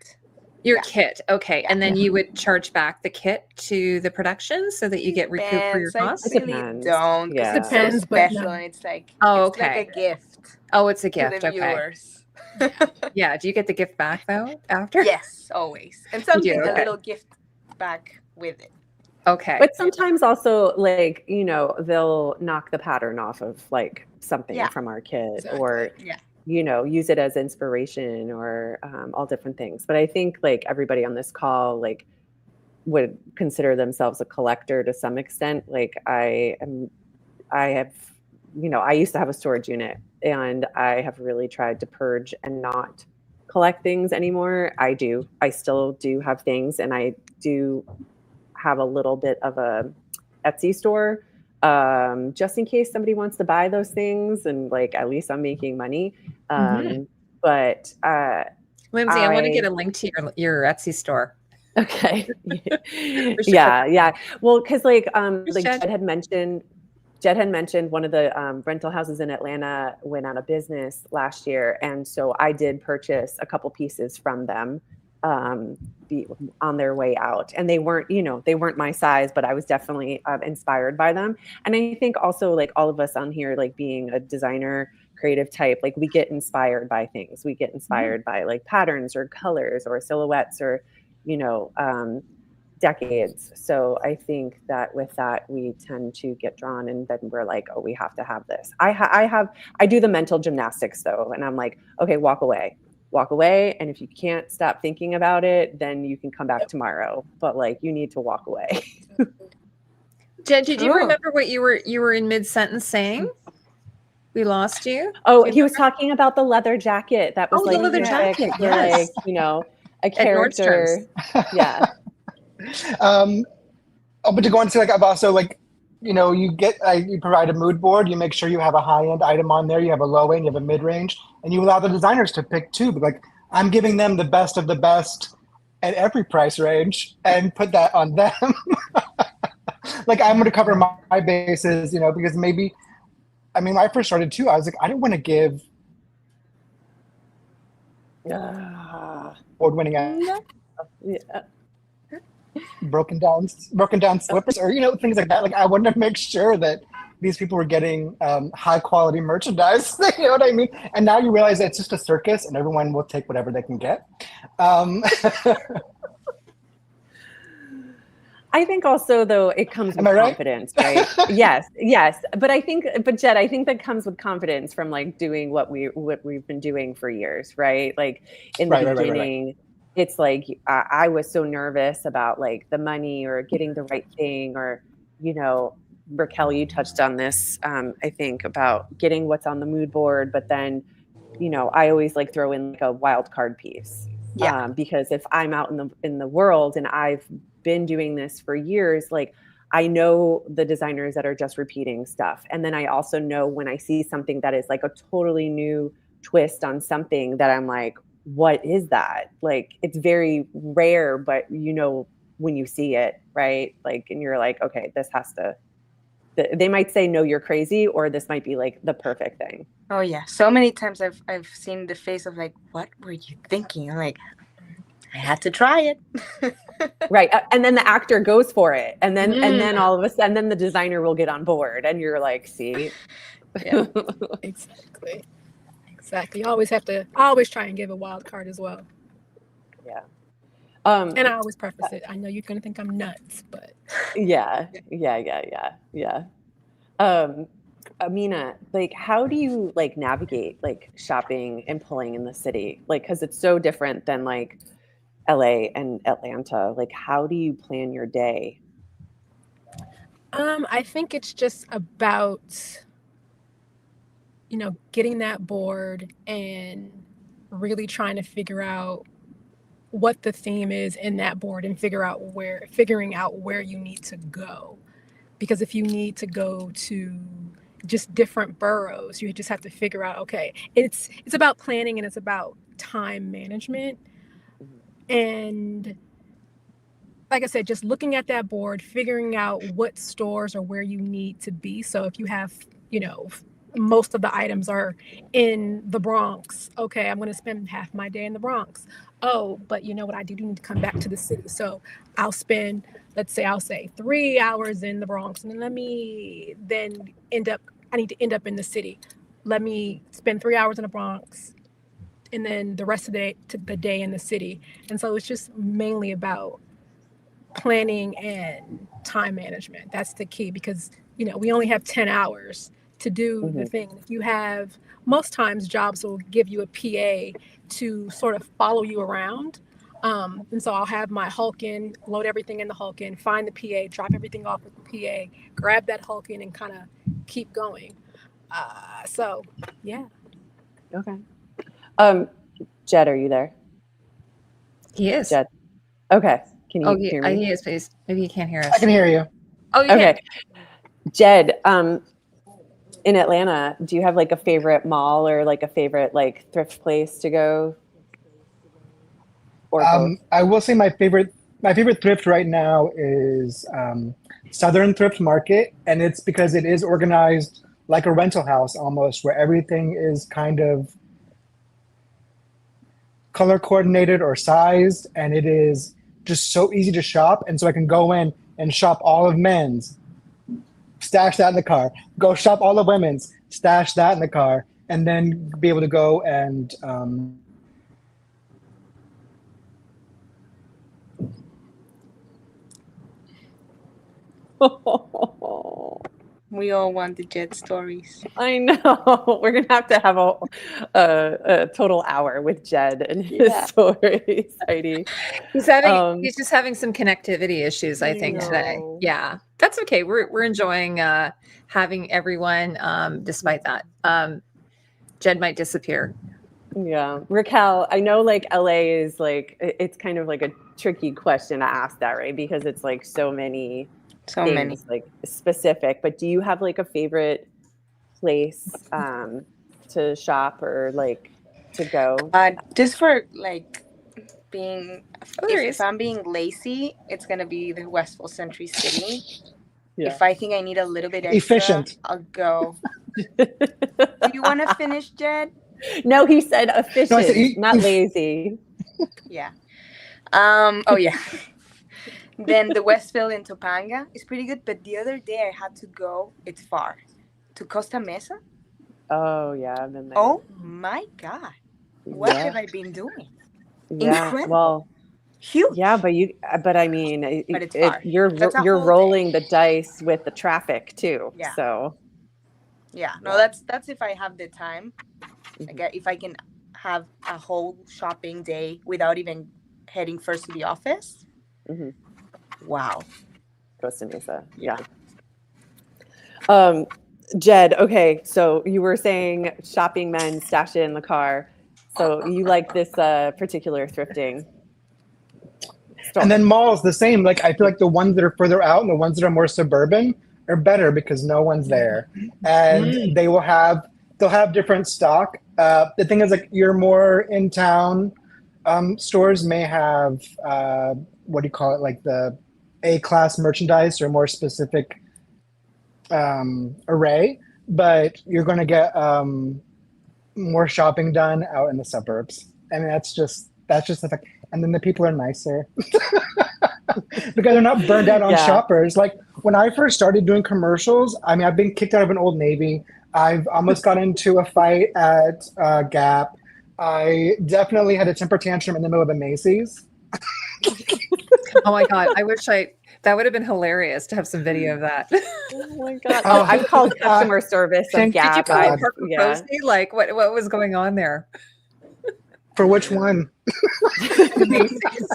Your Yeah. kit, okay, Yeah. and then you would charge back the kit to the production so that you get recouped for your Depends. costs. I really Depends. don't, because Yeah. it's so Depends, but special, no. and it's like Oh, it's like okay. a gift Oh, it's a to gift. the Okay. viewers. Yeah. Do you get the gift back though after? Yes, always, and You do, sometimes a okay. little gift back with it. Okay. But sometimes also, like, you know, they'll knock the pattern off of like something Yeah. from our kit, Exactly. or, Yeah. you know, use it as inspiration, or all different things. But I think like everybody on this call, like, would consider themselves a collector to some extent. Like I have, you know, I used to have a storage unit, and I have really tried to purge and not collect things anymore. I still do have things, and I do have a little bit of a Etsy store, just in case somebody wants to buy those things, and like at least I'm making money. But Lindsay, I want to get a link to your Etsy store. okay. For sure. Yeah. Well, because like Jed. Jed had mentioned one of the rental houses in Atlanta went out of business last year, and so I did purchase a couple pieces from them on their way out, and they weren't my size, but I was definitely inspired by them. And I think also, like, all of us on here, like being a designer, creative type, like we get inspired by things. We get inspired by like patterns or colors or silhouettes, or decades. So I think that with that, we tend to get drawn, and then we're like, oh, we have to have this. I do the mental gymnastics though, and I'm like, okay, walk away. And if you can't stop thinking about it, then you can come back tomorrow. But like, you need to walk away. Jen, did you remember what you were in mid-sentence saying? We lost you. Oh, he was talking about the leather jacket. That was Oh, like the leather jacket. for, Yes. like, you know, a character. Yeah. But to go on to like, I've also like, you know, you provide a mood board. You make sure you have a high-end item on there. You have a low end, you have a mid-range, and you allow the designers to pick too. But like, I'm giving them the best of the best at every price range and put that on them. Like, I'm going to cover my bases, you know, because maybe, I mean, when I first started too, I was like, I don't want to give award-winning Yeah. broken down slippers, or things like that. Like, I wanted to make sure that these people were getting high quality merchandise. You know what I mean? And now you realize that it's just a circus, and everyone will take whatever they can get. I think also, though, it comes with Am I right? confidence, right? Yes. But Jed, I think that comes with confidence from like doing what we've been doing for years, right? Like in the Right. beginning, it's like I was so nervous about like the money or getting the right thing, or Raquel, you touched on this, I think, about getting what's on the mood board, but then I always like throw in like a wild card piece. Yeah. Because if I'm out in the world and I've been doing this for years, like I know the designers that are just repeating stuff. And then I also know when I see something that is like a totally new twist on something that I'm like, what is that? Like, it's very rare, but when you see it, right? Like, and you're like, okay, this has to, they might say, no, you're crazy, or this might be like the perfect thing. Oh yeah. So many times I've seen the face of like, what were you thinking? I'm like, I had to try it. Right. And then the actor goes for it. And then all of a sudden, then the designer will get on board, and you're like, see? Yeah. Exactly. You always have to, I always try and give a wild card as well. Yeah. And I always preface it. I know you're going to think I'm nuts, but. Yeah. Amina, like, how do you like navigate like shopping and pulling in the city? Like, cause it's so different than like LA and Atlanta. Like, how do you plan your day? I think it's just about, getting that board and really trying to figure out what the theme is in that board and figuring out where you need to go. Because if you need to go to just different boroughs, you just have to figure out, okay, it's about planning and it's about time management. And like I said, just looking at that board, figuring out what stores are where you need to be. So if you have, most of the items are in the Bronx, okay, I'm going to spend half my day in the Bronx. Oh, but you know what? I do need to come back to the city. So I'll say 3 hours in the Bronx, and then I need to end up in the city. Let me spend 3 hours in the Bronx, and then the rest of the day in the city. And so it's just mainly about planning and time management. That's the key, because we only have 10 hours to do the thing. If you have, most times jobs will give you a PA to sort of follow you around. And so I'll have my Hulkin, load everything in the Hulkin, find the PA, drop everything off with the PA, grab that Hulkin, and kind of keep going. So yeah. Okay. Jed, are you there? He is. Jed. Okay. Can you hear me? He is, but maybe he can't hear us. I can hear you. Oh, you Okay. can. Jed, in Atlanta, do you have like a favorite mall or like a favorite like thrift place to go? Or both? I will say my favorite thrift right now is Southern Thrift Market, and it's because it is organized like a rental house almost, where everything is kind of color coordinated or sized, and it is just so easy to shop. And so I can go in and shop all of men's, stash that in the car, go shop all of women's, stash that in the car, and then be able to go and We all want the Jed stories. I know. We're gonna have to have a total hour with Jed and his stories, Heidi. He's just having some connectivity issues, I think, today. No. Yeah, that's okay. We're enjoying having everyone, despite that. Jed might disappear. Yeah, Raquel, I know like LA is like, it's kind of like a tricky question to ask that, right? Because it's like so many things, like specific, but do you have like a favorite place to shop or like to go? Just for like being, if I'm being lazy, it's gonna be the Westville Century City. Yeah. If I think I need a little bit extra, efficient, I'll go. Do you want to finish, Jed? No, he said efficient, No, I said not lazy. Yeah. Oh yeah. Then the Westfield in Topanga is pretty good, but the other day I had to go. It's far to Costa Mesa. Oh yeah, I've been there. Oh my God, what have I been doing? Yeah. Incredible. Well, huge. yeah, but I mean, But it's far. you're That's a whole rolling day. the dice with the traffic too. Yeah. So Yeah. No, that's if I have the time. Mhm. Like if I can have a whole shopping day without even heading first to the office. Mhm. Wow. Costa Mesa. Yeah. Jed, okay, so you were saying shopping men stash it in the car. So you like this particular thrifting store. And then malls, the same. Like I feel like the ones that are further out and the ones that are more suburban are better because no one's there, and they'll have different stock. The thing is, like you're more in town. Stores may have what do you call it, like the A-class merchandise or more specific array, but you're going to get more shopping done out in the suburbs. I mean, that's just the fact. And then the people are nicer because they're not burned out on Yeah. shoppers. Like when I first started doing commercials, I mean, I've been kicked out of an Old Navy. I've almost got into a fight at Gap. I definitely had a temper tantrum in the middle of a Macy's. Oh my God. I wish that would have been hilarious to have some video of that. Oh my God. Oh, I've called customer service of thank Gap. Did you call God. Parker Yeah. Posey? Like what was going on there? For which one? The Macy's.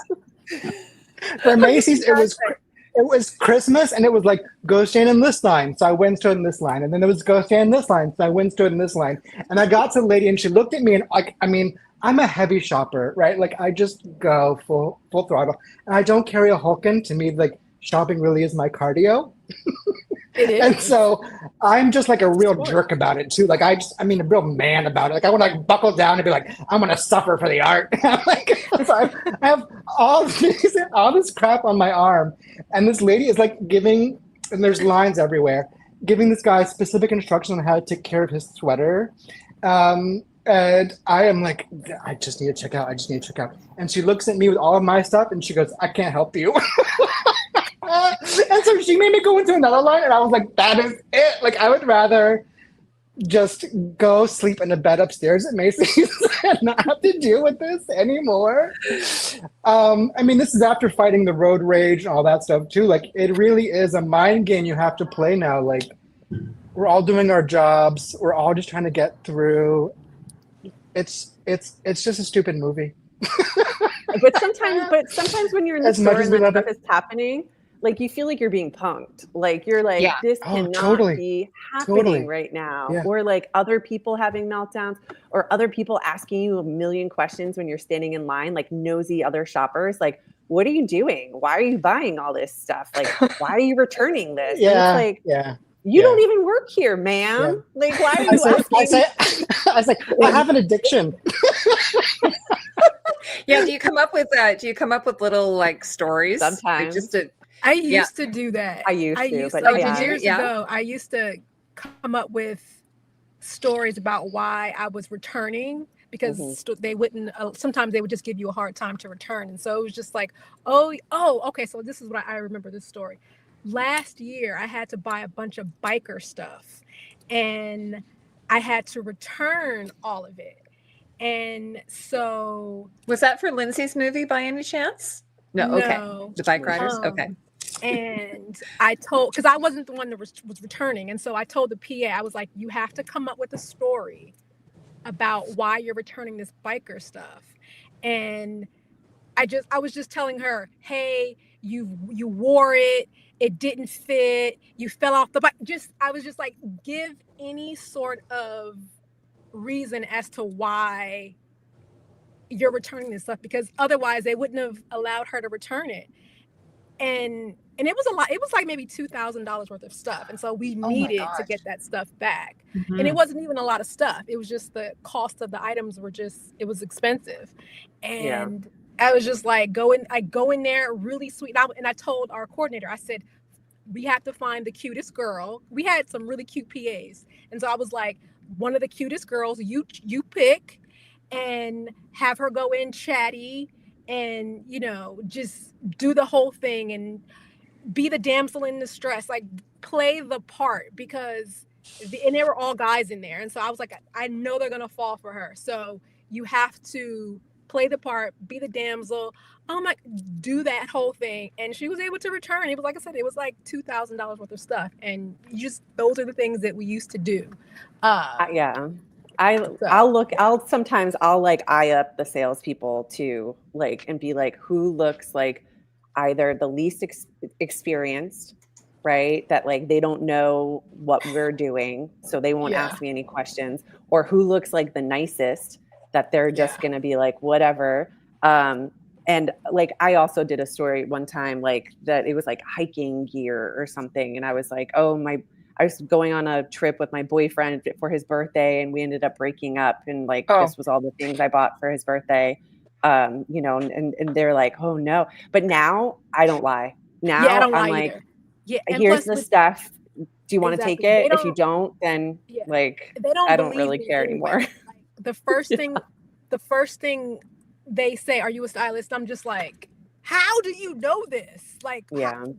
For Macy's, it was Christmas, and it was like, go stand in this line. So I went and stood in this line. And then it was go stand in this line. So I went and stood in this line. And I got to the lady, and she looked at me, and like, I mean, I'm a heavy shopper, right? Like I just go full throttle. And I don't carry a Hulken. To me, like shopping really is my cardio. It is. And so I'm just like a real jerk about it too. Like I mean, a real man about it. Like I want to like buckle down and be like, I'm going to suffer for the art. I'm like, so I have all this crap on my arm. And this lady is like giving, and there's lines everywhere, giving this guy specific instructions on how to take care of his sweater. And I am like, I just need to check out. And she looks at me with all of my stuff and she goes, I can't help you. And so she made me go into another line, and I was like, that is it. Like, I would rather just go sleep in a bed upstairs at Macy's and not have to deal with this anymore. I mean, this is after fighting the road rage and all that stuff too. Like, it really is a mind game you have to play now. Like, we're all doing our jobs. We're all just trying to get through. It's just a stupid movie. But sometimes when you're in the As much store as and we that love stuff it. is happening, like you feel like you're being punked. Like you're like, Yeah. this Oh, cannot totally. be happening Totally. right now. Yeah. Or like other people having meltdowns, or other people asking you a million questions when you're standing in line, like nosy other shoppers. Like, what are you doing? Why are you buying all this stuff? Like, why are you returning this? Yeah. And it's like, Yeah. you Yeah. don't even work here, ma'am. Like, why are you asking? I was like, I have an addiction. Yeah. Do you come up with little like stories? Like, Sometimes. just to, I used to do that. I used to, but Oh, yeah. did you? Years Yeah. ago, I used to come up with stories about why I was returning, because they wouldn't. Sometimes they would just give you a hard time to return, and so it was just like, oh, okay. So this is what I remember this story. Last year, I had to buy a bunch of biker stuff, and I had to return all of it. And so Was that for Lindsay's movie by any chance? No. Okay. no. The bike riders. Okay. And I told, because I wasn't the one that was returning. And so I told the PA, I was like, you have to come up with a story about why you're returning this biker stuff. And I was just telling her, hey, you wore it, it didn't fit, you fell off the bike. I was just like, give any sort of reason as to why you're returning this stuff, because otherwise they wouldn't have allowed her to return it. And it was a lot. It was like maybe $2,000 worth of stuff. And so we needed to get that stuff back. Mm-hmm. And it wasn't even a lot of stuff. It was just the cost of the items it was expensive. And I was just like, go in there really sweet. And I told our coordinator, I said, we have to find the cutest girl. We had some really cute PAs. And so I was like, one of the cutest girls you pick, and have her go in chatty and, you know, just do the whole thing and be the damsel in distress, like play the part, because and they were all guys in there. And so I was like, I know they're going to fall for her. So you have to play the part, be the damsel. Oh my, do that whole thing. And she was able to return. It was, like I said, it was like $2,000 worth of stuff. And you just, those are the things that we used to do. Yeah. I'll sometimes like eye up the salespeople too, like, and be like, who looks like either the least experienced, right? That like, they don't know what we're doing, so they won't ask me any questions, or who looks like the nicest, that they're just going to be like, whatever. And like, I also did a story one time, like that it was like hiking gear or something. And I was like, I was going on a trip with my boyfriend for his birthday, and we ended up breaking up. And like, this was all the things I bought for his birthday. You know, and they're like, oh no. But now I don't lie. Now I don't lie I'm like, either. Yeah, and here's the stuff. Do you want to take it? If you don't, then like, I don't really care anymore. Like, the first thing they say, are you a stylist? I'm just like, how do you know this? Like,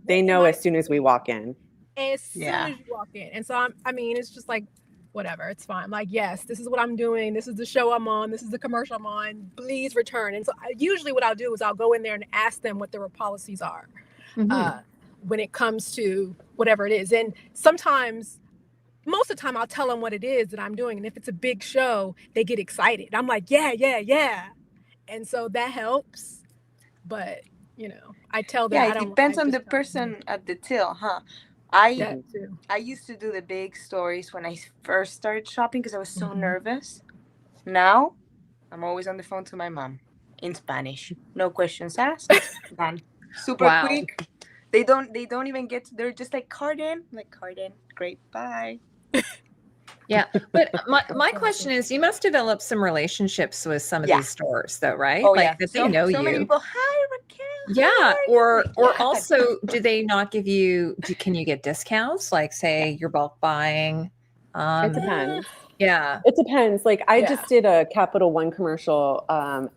they know as soon as we walk in. As soon as you walk in. And so I mean, it's just like, whatever, it's fine. Like, yes, this is what I'm doing. This is the show I'm on. This is the commercial I'm on. Please return. And so usually what I'll do is I'll go in there and ask them what their policies are when it comes to whatever it is. And sometimes, most of the time, I'll tell them what it is that I'm doing. And if it's a big show, they get excited. I'm like, yeah. And so that helps. But, you know, I tell them. Yeah, it depends on the person at the till, huh? I used to do the big stories when I first started shopping because I was so nervous. Now, I'm always on the phone to my mom in Spanish. No questions asked. Done. Super quick. They don't even get to, they're just like, Carden. I'm like, Carden, great, bye. Yeah, but my question is, you must develop some relationships with some of these stores, though, right? Oh, like that they know you. Many people, hi, Raquel. Yeah, or also, do they not give you? Can you get discounts? Like, say you're bulk buying. It depends. Yeah, it depends. Like, I just did a Capital One commercial,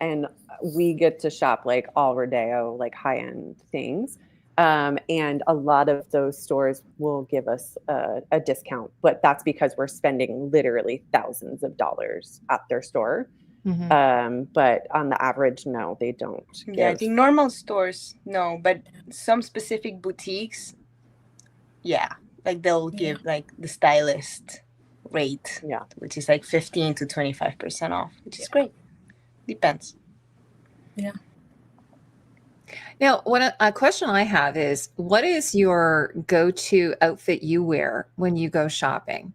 and we get to shop like all Rodeo, like high end things. And a lot of those stores will give us a discount, but that's because we're spending literally thousands of dollars at their store. But on the average, no, they don't. Yeah, I think normal stores, no, but some specific boutiques, like they'll give like the stylist rate, which is like 15 to 25% off, which is great. Depends. Yeah. Now, a question I have is, what is your go-to outfit you wear when you go shopping?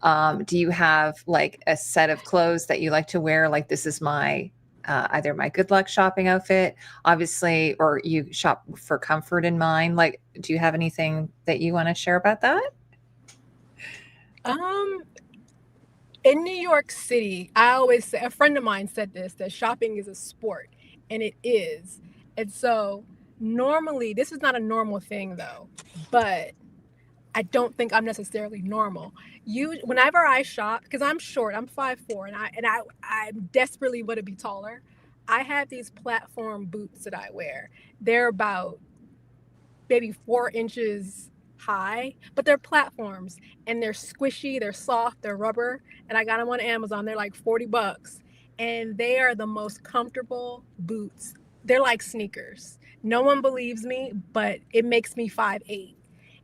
Do you have like a set of clothes that you like to wear? Like, this is my either my good luck shopping outfit, obviously, or you shop for comfort in mind. Like, do you have anything that you want to share about that? In New York City, I always say, a friend of mine said this, that shopping is a sport, and it is. And so normally, this is not a normal thing though, but I don't think I'm necessarily normal. Whenever I shop, because I'm short, I'm 5'4", and I desperately want to be taller. I have these platform boots that I wear. They're about maybe 4 inches high, but they're platforms, and they're squishy, they're soft, they're rubber, and I got them on Amazon. They're like $40, and they are the most comfortable boots. They're like sneakers. No one believes me, but it makes me 5'8",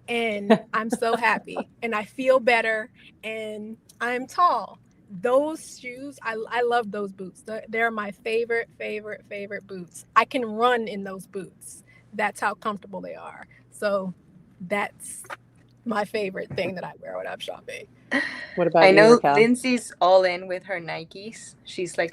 and I'm so happy, and I feel better, and I'm tall. Those shoes, I love those boots. They're my favorite boots. I can run in those boots. That's how comfortable they are. So that's my favorite thing that I wear when I'm shopping. What about I know Raquel? Lindsay's all in with her Nikes. She's like,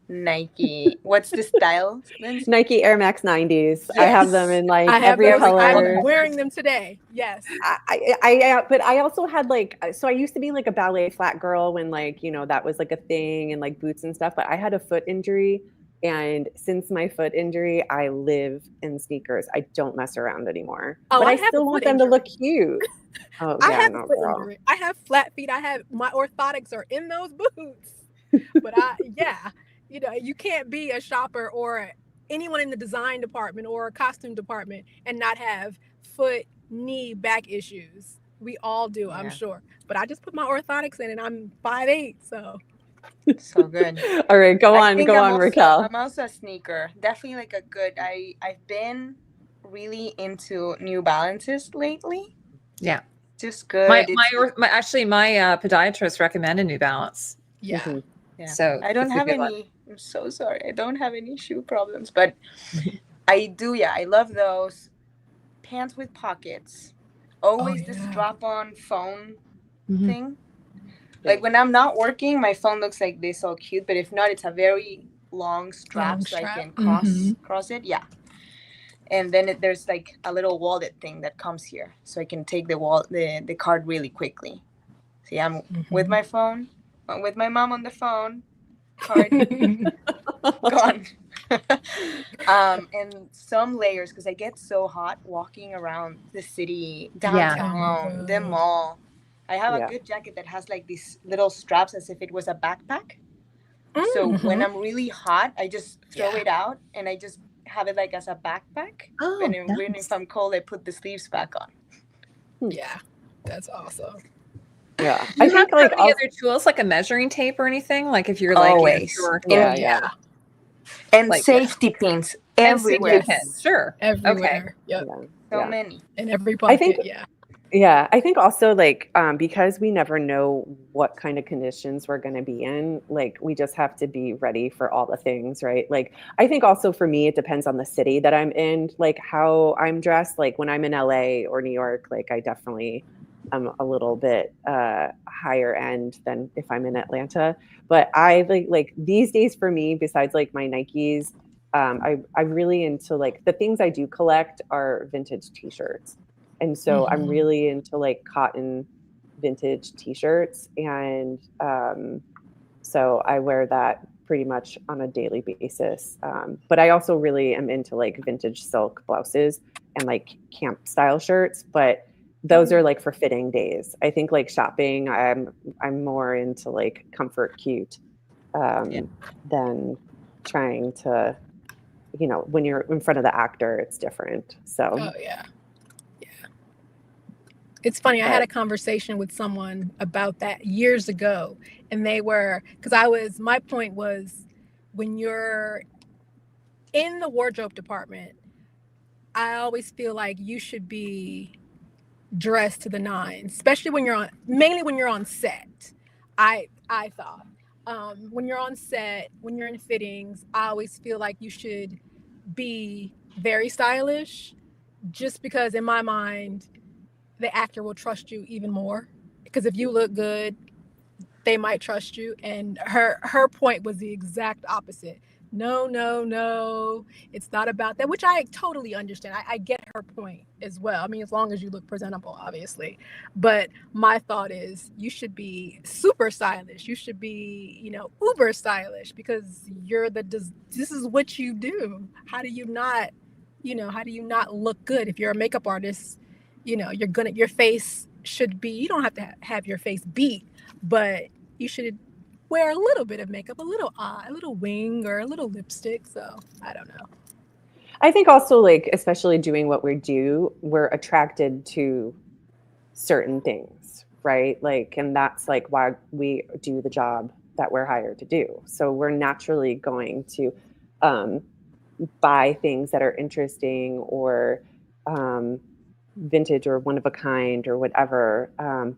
Nike. What's the style, Lindsay? Nike Air Max 90s. Yes. I have them in like every color. I'm wearing them today. Yes. But I also had like, so I used to be like a ballet flat girl when like, you know, that was like a thing, and like boots and stuff, but I had a foot injury And since my foot injury, I live in sneakers. I don't mess around anymore. Oh, But I I have a still foot want them to injury. look cute. Oh, I yeah, have no, a foot girl. injury. I have flat feet. I have my orthotics are in those boots. But you can't be a shopper or anyone in the design department or costume department and not have foot, knee, back issues. We all do, I'm Yeah. sure. But I just put my orthotics in and I'm 5'8", so So good. All right, go I on, think go on, Raquel. I'm also a sneaker. Definitely like a good. I've been really into New Balances lately. Yeah. Just good. My It's podiatrist recommended New Balance. yeah. Mhm. yeah. So I don't it's a have good one. any. I'm so sorry. I don't have any shoe problems, but I do. Yeah, I love those pants with pockets. Always the yeah. strap-on phone Mhm. thing. Like when I'm not working, my phone looks like this, all cute. But if not, it's a very long strap, Long so I strap. can Mhm. cross it. Yeah. And then there's like a little wallet thing that comes here, so I can take the card really quickly. See, I'm with my phone, with my mom on the phone, card gone. And some layers because I get so hot walking around the city, downtown, the mall. I have a Yeah. good jacket that has like these little straps as if it was a backpack. So when I'm really hot, I just throw it out and I just have it like as a backpack. Oh, And then when nice. if I'm cold, I put the sleeves back on. Yeah, that's awesome. Yeah. Do you I think have like any other tools like a measuring tape or anything? Like if you're like Always. sure. yeah. And Like, safety pins and safety everywhere. pins, sure. Okay. Everywhere. Yep. Yeah. So Yeah. many. In every pocket. I think I think also like because we never know what kind of conditions we're going to be in, like we just have to be ready for all the things, right? Like I think also for me it depends on the city that I'm in, like how I'm dressed. Like when I'm in LA or New York, like I definitely am a little bit higher end than if I'm in Atlanta. But I like these days for me, besides like my Nikes, I'm really into like the things I do collect are vintage t-shirts. And so I'm really into like cotton vintage t-shirts. And so I wear that pretty much on a daily basis. But I also really am into like vintage silk blouses and like camp style shirts. But those are like for fitting days. I think like shopping, I'm more into like comfort cute than trying to, when you're in front of the actor, it's different. So Oh yeah. It's funny. I had a conversation with someone about that years ago, and they were because my point was when you're in the wardrobe department, I always feel like you should be dressed to the nines, especially mainly when you're on set. I thought when you're on set, when you're in fittings, I always feel like you should be very stylish, just because in my mind the actor will trust you even more, because if you look good they might trust you. And her point was the exact opposite. No, it's not about that, which I totally understand. I get her point as well. I mean, as long as you look presentable, obviously. But my thought is you should be super stylish. You should be uber stylish, because this is what you do. How do you not look good? If you're a makeup artist, your face should be, you don't have to have your face beat, but you should wear a little bit of makeup, a little eye, a little wing, or a little lipstick. So I don't know. I think also like, especially doing what we do, we're attracted to certain things, right? Like, and that's like why we do the job that we're hired to do. So we're naturally going to buy things that are interesting or vintage or one of a kind or whatever.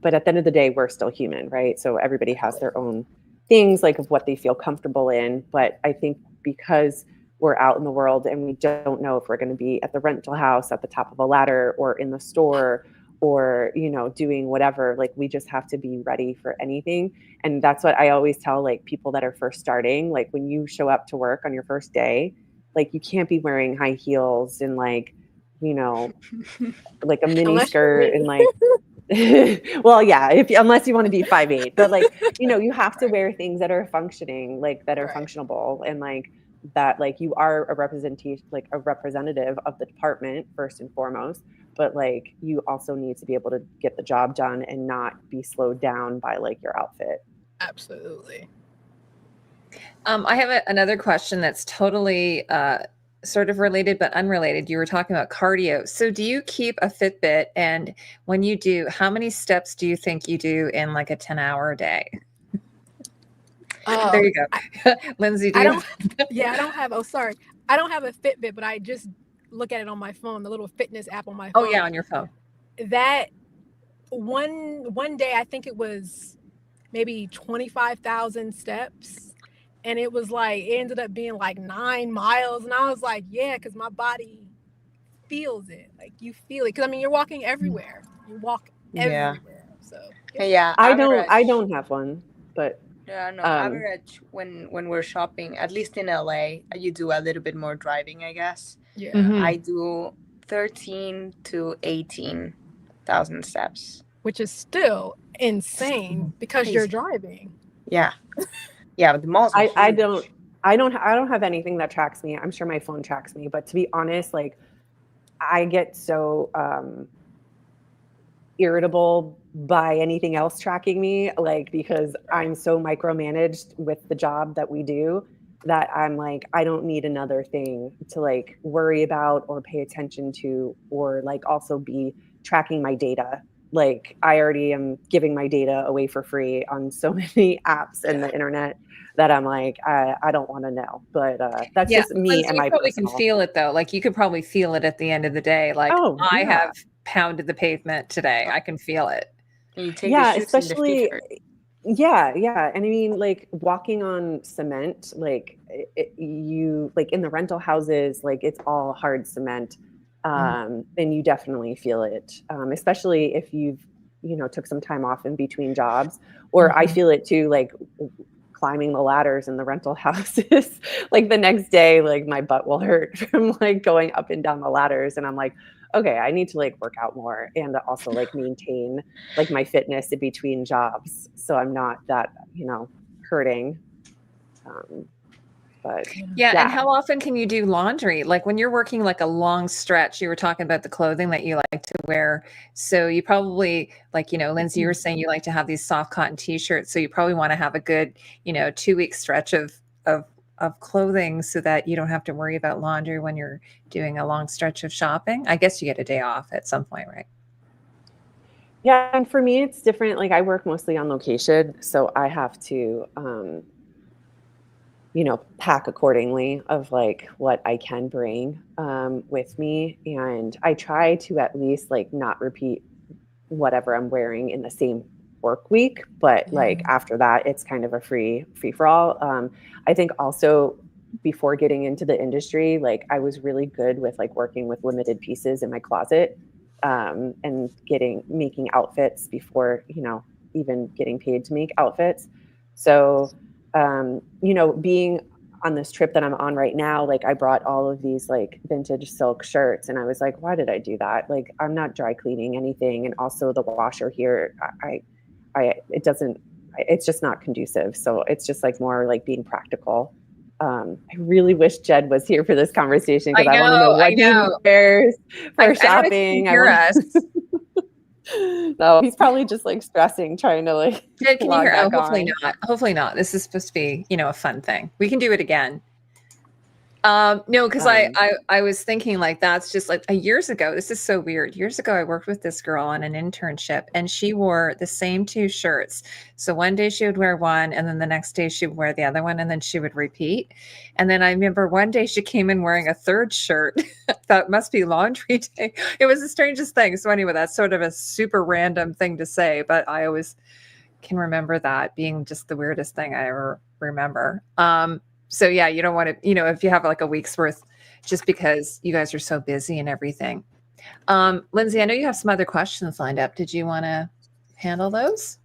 But at the end of the day, we're still human, right? So everybody has their own things like of what they feel comfortable in. But I think because we're out in the world and we don't know if we're going to be at the rental house, at the top of a ladder, or in the store, or doing whatever, like we just have to be ready for anything. And that's what I always tell like people that are first starting, like when you show up to work on your first day, like you can't be wearing high heels and like like a mini skirt and like well, yeah, unless you want to be 5'8", but like you have to wear things that are functioning, like that are functionable, and like that like you are a representation, like a representative of the department first and foremost, but like you also need to be able to get the job done and not be slowed down by like your outfit. Absolutely. I have another question that's totally sort of related but unrelated. You were talking about cardio. So do you keep a Fitbit? And when you do, how many steps do you think you do in like a 10-hour day? There you go. Lindsay, do I you? don't. Yeah, I don't have. Oh, sorry. I don't have a Fitbit, but I just look at it on my phone, the little fitness app on my phone. Oh yeah, on your phone. That one day, I think it was maybe 25,000 steps, and it was like it ended up being like 9 miles, and I was like, yeah, because my body feels it. Like you feel it, because I mean, you're walking everywhere. You walk everywhere. So Yeah, I average. don't have one, but Yeah, no, average when we're shopping, at least in LA, you do a little bit more driving, I guess. yeah. Mhm. I do 13 to 18,000 steps. Which is still insane because you're Crazy. driving. Yeah. Yeah, but the malls are I huge. don't have anything that tracks me. I'm sure my phone tracks me, but to be honest, like I get so irritable by anything else tracking me, like because I'm so micromanaged with the job that we do that I'm like, I don't need another thing to like worry about or pay attention to, or like also be tracking my data. Like I already am giving my data away for free on so many apps and the internet that I'm like, I don't want to know. But that's Yeah, just me Lindsay, and you my probably can personal. feel it though. Like you could probably feel it at the end of the day. Like Oh I yeah. have pounded the pavement today. I can feel it. And you take the Yeah, shoes and the feet especially hurt. yeah, and I mean, like walking on cement, like you like in the rental houses, like it's all hard cement, and you definitely feel it, especially if you've took some time off in between jobs. Or I Mhm. feel it too, like climbing the ladders in the rental houses. Like the next day, like my butt will hurt from like going up and down the ladders, and I'm like, okay, I need to like work out more and also like maintain like my fitness in between jobs so I'm not that hurting. um but Yeah, and yeah. how often can you do laundry? Like when you're working like a long stretch, you were talking about the clothing that you like to wear. So you probably like, Lindsay, you were saying you like to have these soft cotton t-shirts. So you probably want to have a good, 2-week stretch of of clothing so that you don't have to worry about laundry when you're doing a long stretch of shopping. I guess you get a day off at some point, right? Yeah, and for me it's different. Like I work mostly on location, so I have to pack accordingly of like what I can bring with me. And I try to at least like not repeat whatever I'm wearing in the same work week. But like after that, it's kind of a free for all. I think also before getting into the industry, like I was really good with like working with limited pieces in my closet, and making outfits before, even getting paid to make outfits. So being on this trip that I'm on right now, like I brought all of these like vintage silk shirts and I was like, why did I do that? Like I'm not dry cleaning anything. And also the washer here, it's just not conducive. So it's just like more like being practical. I really wish Jed was here for this conversation because I want to know what he wears for I don't know if he shopping. can hear us. No, he's probably just like stressing, trying to like Jed, can you log hear? Oh, back hopefully on. not. Hopefully not. This is supposed to be, a fun thing. We can do it again. No, because I was thinking like that's just like years ago. This is so weird. Years ago, I worked with this girl on an internship, and she wore the same 2 shirts. So one day she would wear one, and then the next day she would wear the other one, and then she would repeat. And then I remember one day she came in wearing a 3rd shirt. That must be laundry day. It was the strangest thing. So anyway, that's sort of a super random thing to say, but I always can remember that being just the weirdest thing I ever remember. So yeah, you don't want to, if you have like a week's worth, just because you guys are so busy and everything. Lindsay, I know you have some other questions lined up. Did you want to handle those?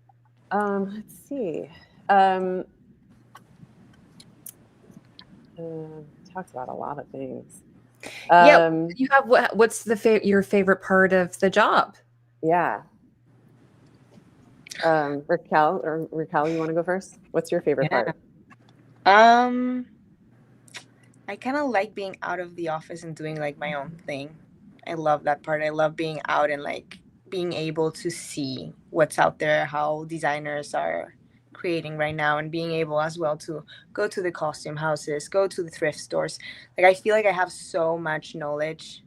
Let's see. Talks about a lot of things. Yeah, you have what's your favorite part of the job? Yeah. Raquel, you want to go first? What's your favorite part? I kind of like being out of the office and doing like my own thing. I love that part. I love being out and like being able to see what's out there, how designers are creating right now, and being able as well to go to the costume houses, go to the thrift stores. Like I feel like I have so much knowledge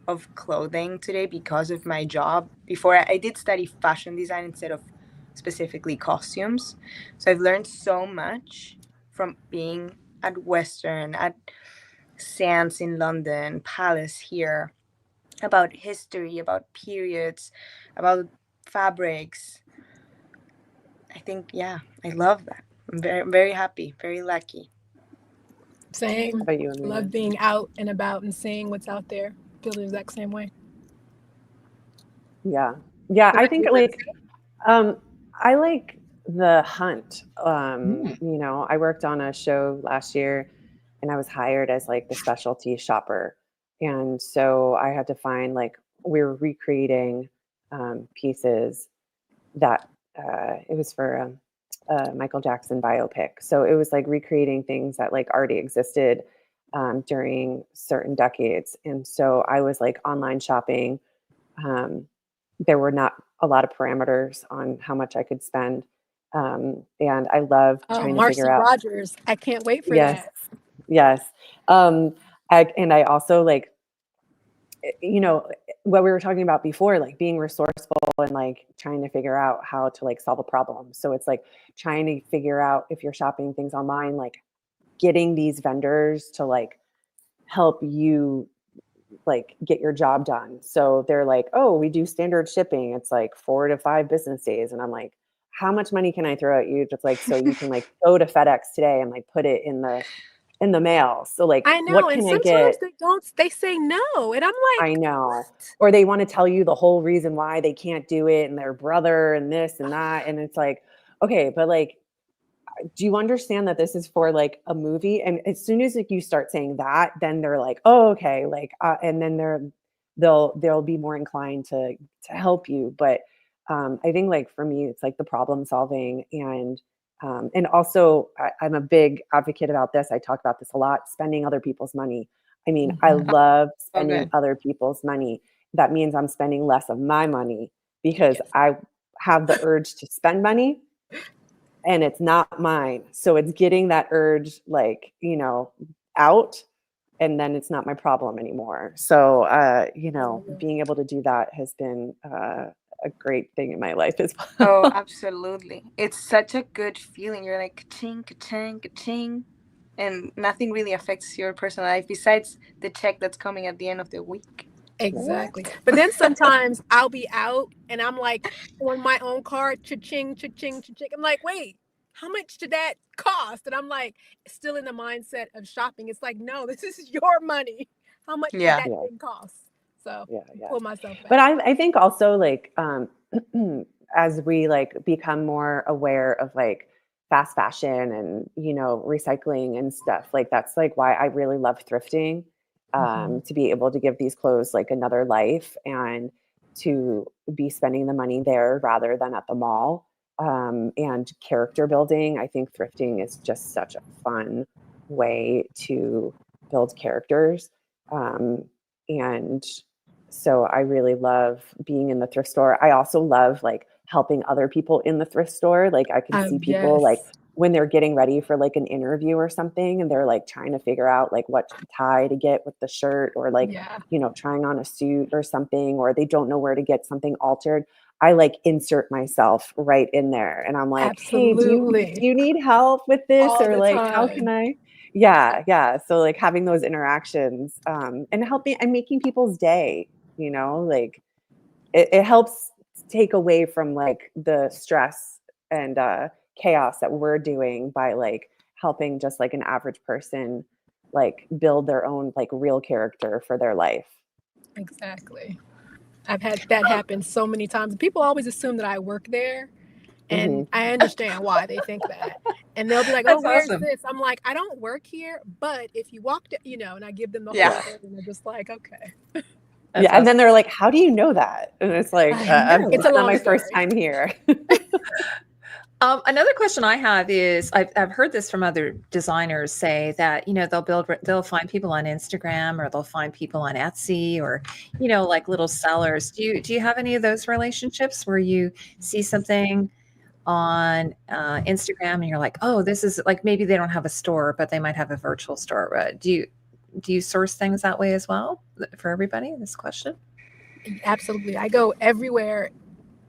of clothing today because of my job. Before I did study fashion design instead of specifically costumes. So I've learned so much from being at Western, at Sands in London, Palace here, about history, about periods, about fabrics. I think, yeah, I love that. I'm very, very happy, very lucky. Same. How about you, Amina? Love being out and about and seeing what's out there. Feel the exact same way. Yeah. Yeah. I think like, I like the hunt. You know, I worked on a show last year and I was hired as like the specialty shopper. And so I had to find like, we were recreating pieces that it was for a Michael Jackson biopic. So it was like recreating things that like already existed during certain decades. And so I was like online shopping. There were not a lot of parameters on how much I could spend. And I love Oh, trying to Marcy figure out. Rogers. I can't wait for Yes. that. Yes. And I also like, you know, what we were talking about before, like being resourceful and like trying to figure out how to like solve a problem. So it's like trying to figure out if you're shopping things online, like getting these vendors to like help you like get your job done. So they're like, oh, we do standard shipping. It's like 4 to 5 business days. And I'm like, how much money can I throw at you just like so you can like go to FedEx today and like put it in the mail? So like I know, what and can I sometimes get? they don't. They say no, and I'm I like, know. Or they want to tell you the whole reason why they can't do it and their brother and this and that. And it's like, okay, but like, do you understand that this is for like a movie? And as soon as like you start saying that, then they're like, oh, okay. Like, and then they'll be more inclined to help you. But I think like for me, it's like the problem solving and also I'm a big advocate about this. I talk about this a lot, spending other people's money. I mean, I love spending Okay. other people's money. That means I'm spending less of my money because Yes. I have the urge to spend money and it's not mine. So it's getting that urge, like, you know, out, and then it's not my problem anymore. So, you know, being able to do that has been a great thing in my life as well. Oh, absolutely. It's such a good feeling. You're like ka-ching, ka-ching, ka-ching, and nothing really affects your personal life besides the check that's coming at the end of the week. Exactly. But then sometimes I'll be out and I'm like on my own card, cha-ching, cha-ching, cha-ching. I'm like, wait, how much did that cost? And I'm like, still in the mindset of shopping. It's like, no, this is your money. How much did Yeah. that thing cost? So pull myself back. But I think also like as we like become more aware of like fast fashion and you know recycling and stuff, like that's like why I really love thrifting, to be able to give these clothes like another life and to be spending the money there rather than at the mall. And character building, I think thrifting is just such a fun way to build characters. And so I really love being in the thrift store. I also love like helping other people in the thrift store. Like I can see people like when they're getting ready for like an interview or something and they're like trying to figure out like what tie to get with the shirt or like, you know, trying on a suit or something, or they don't know where to get something altered. I like insert myself right in there and I'm like, hey, do you need help with this? All or the like, time. how can I? Yeah. So like having those interactions and helping and making people's day, you know, like it helps take away from like the stress and chaos that we're doing by like helping just like an average person like build their own like real character for their life. Exactly. I've had that happen so many times. People always assume that I work there. And I understand why they think that. And they'll be like, oh, where's this? I'm like, I don't work here, but if you walked, you know, and I give them the whole thing, and they're just like, okay. And then they're like, how do you know that? And it's like, It's a not long my story. first time here. Another question I have is I've heard this from other designers say that, they'll find people on Instagram or they'll find people on Etsy or, like little sellers. Do you have any of those relationships where you see something on Instagram and you're like, oh, this is like, maybe they don't have a store, but they might have a virtual store. Do you source things that way as well for everybody? This question. Absolutely. I go everywhere,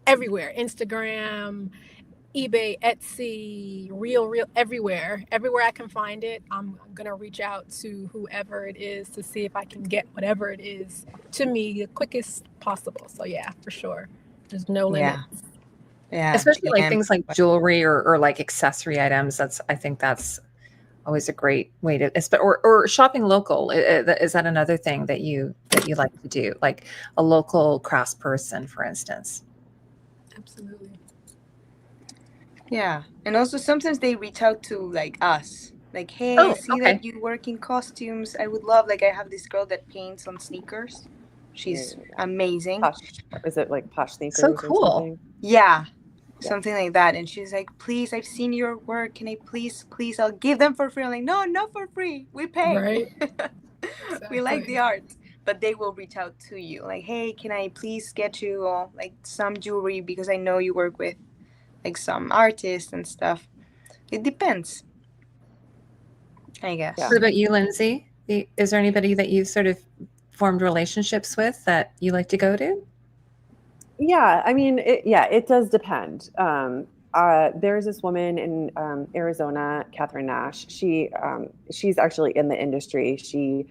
Instagram, eBay, Etsy, Real, everywhere I can find it. I'm going to reach out to whoever it is to see if I can get whatever it is to me the quickest possible. So yeah, for sure. There's no limit. Yeah. Especially like GM. things like jewelry or like accessory items. I think that's always a great way to, or shopping local. Is that another thing that you like to do? Like a local craftsperson, for instance? Absolutely. Yeah. And also sometimes they reach out to like us. Like, hey, Oh, I see okay. that you work in costumes. I would love, like, I have this girl that paints on sneakers. She's amazing. Is it like Posh Sneakers So or cool. something? Yeah. Something like that. And she's like, please, I've seen your work. Can I please, I'll give them for free. I'm like, no, not for free. We pay. Right. We like the Exactly. art. But they will reach out to you. Like, hey, can I please get you like some jewelry because I know you work with like some artists and stuff. It depends, I guess. Yeah. What about you, Lindsay? Is there anybody that you've sort of formed relationships with that you like to go to? Yeah, I mean, it does depend. There's this woman in Arizona, Catherine Nash. She's actually in the industry. She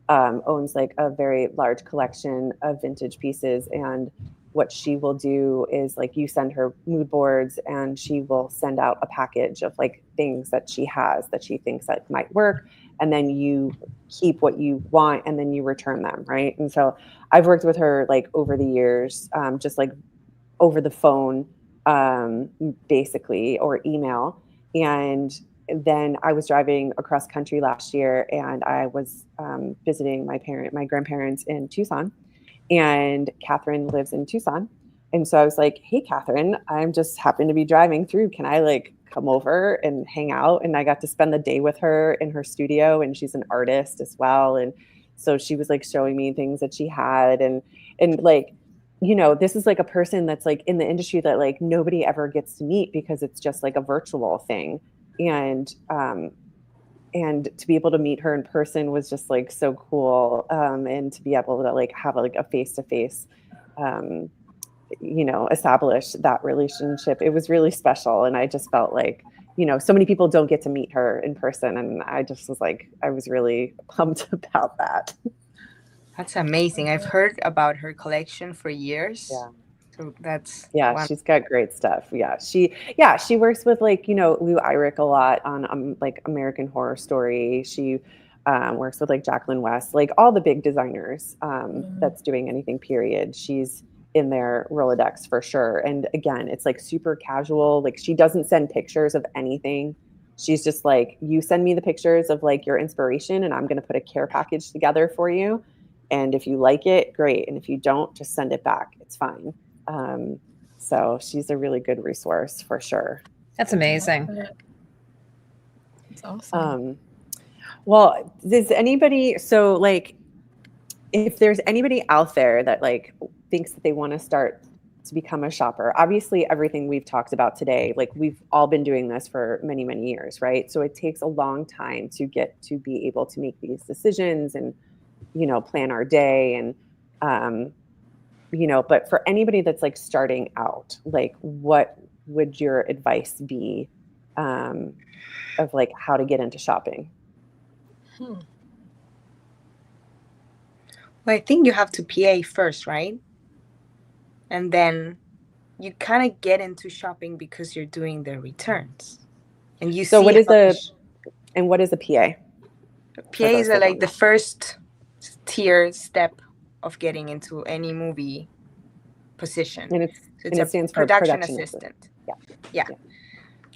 owns like a very large collection of vintage pieces, and what she will do is like you send her mood boards, and she will send out a package of like things that she has that she thinks that might work, and then you keep what you want, and then you return them, right? And so I've worked with her like over the years, just like over the phone, basically, or email. And then I was driving across country last year, and I was visiting my grandparents in Tucson, and Catherine lives in Tucson. And so I was like, hey, Catherine, I'm just happen to be driving through. Can I like come over and hang out? And I got to spend the day with her in her studio, and she's an artist as well. And so she was like showing me things that she had, and like, this is like a person that's like in the industry that like nobody ever gets to meet because it's just like a virtual thing. And to be able to meet her in person was just like so cool. And to be able to like have like a face-to-face, establish that relationship, it was really special. And I just felt like, so many people don't get to meet her in person. And I just was like, I was really pumped about that. That's amazing. I've heard about her collection for years. Yeah. So that's she's got great stuff. She works with like, Lou Eyrick a lot on like American Horror Story. She works with like Jacqueline West, like all the big designers that's doing anything period. She's in their Rolodex for sure. And again, it's like super casual. Like she doesn't send pictures of anything. She's just like, you send me the pictures of like your inspiration, and I'm going to put a care package together for you. And if you like it, great. And if you don't, just send it back. It's fine. So she's a really good resource for sure. That's amazing. That's awesome. Well, does anybody, so like, if there's anybody out there that like thinks that they want to start to become a shopper, obviously everything we've talked about today, like we've all been doing this for many, many years, right? So it takes a long time to get to be able to make these decisions and, plan our day. And, but for anybody that's like starting out, like what would your advice be of like how to get into shopping? Well, I think you have to PA first, right? And then you kind of get into shopping because you're doing the returns. And you so see what is a PA? PA is like the first tier step of getting into any movie position. And it's it stands for production assistant. Yeah.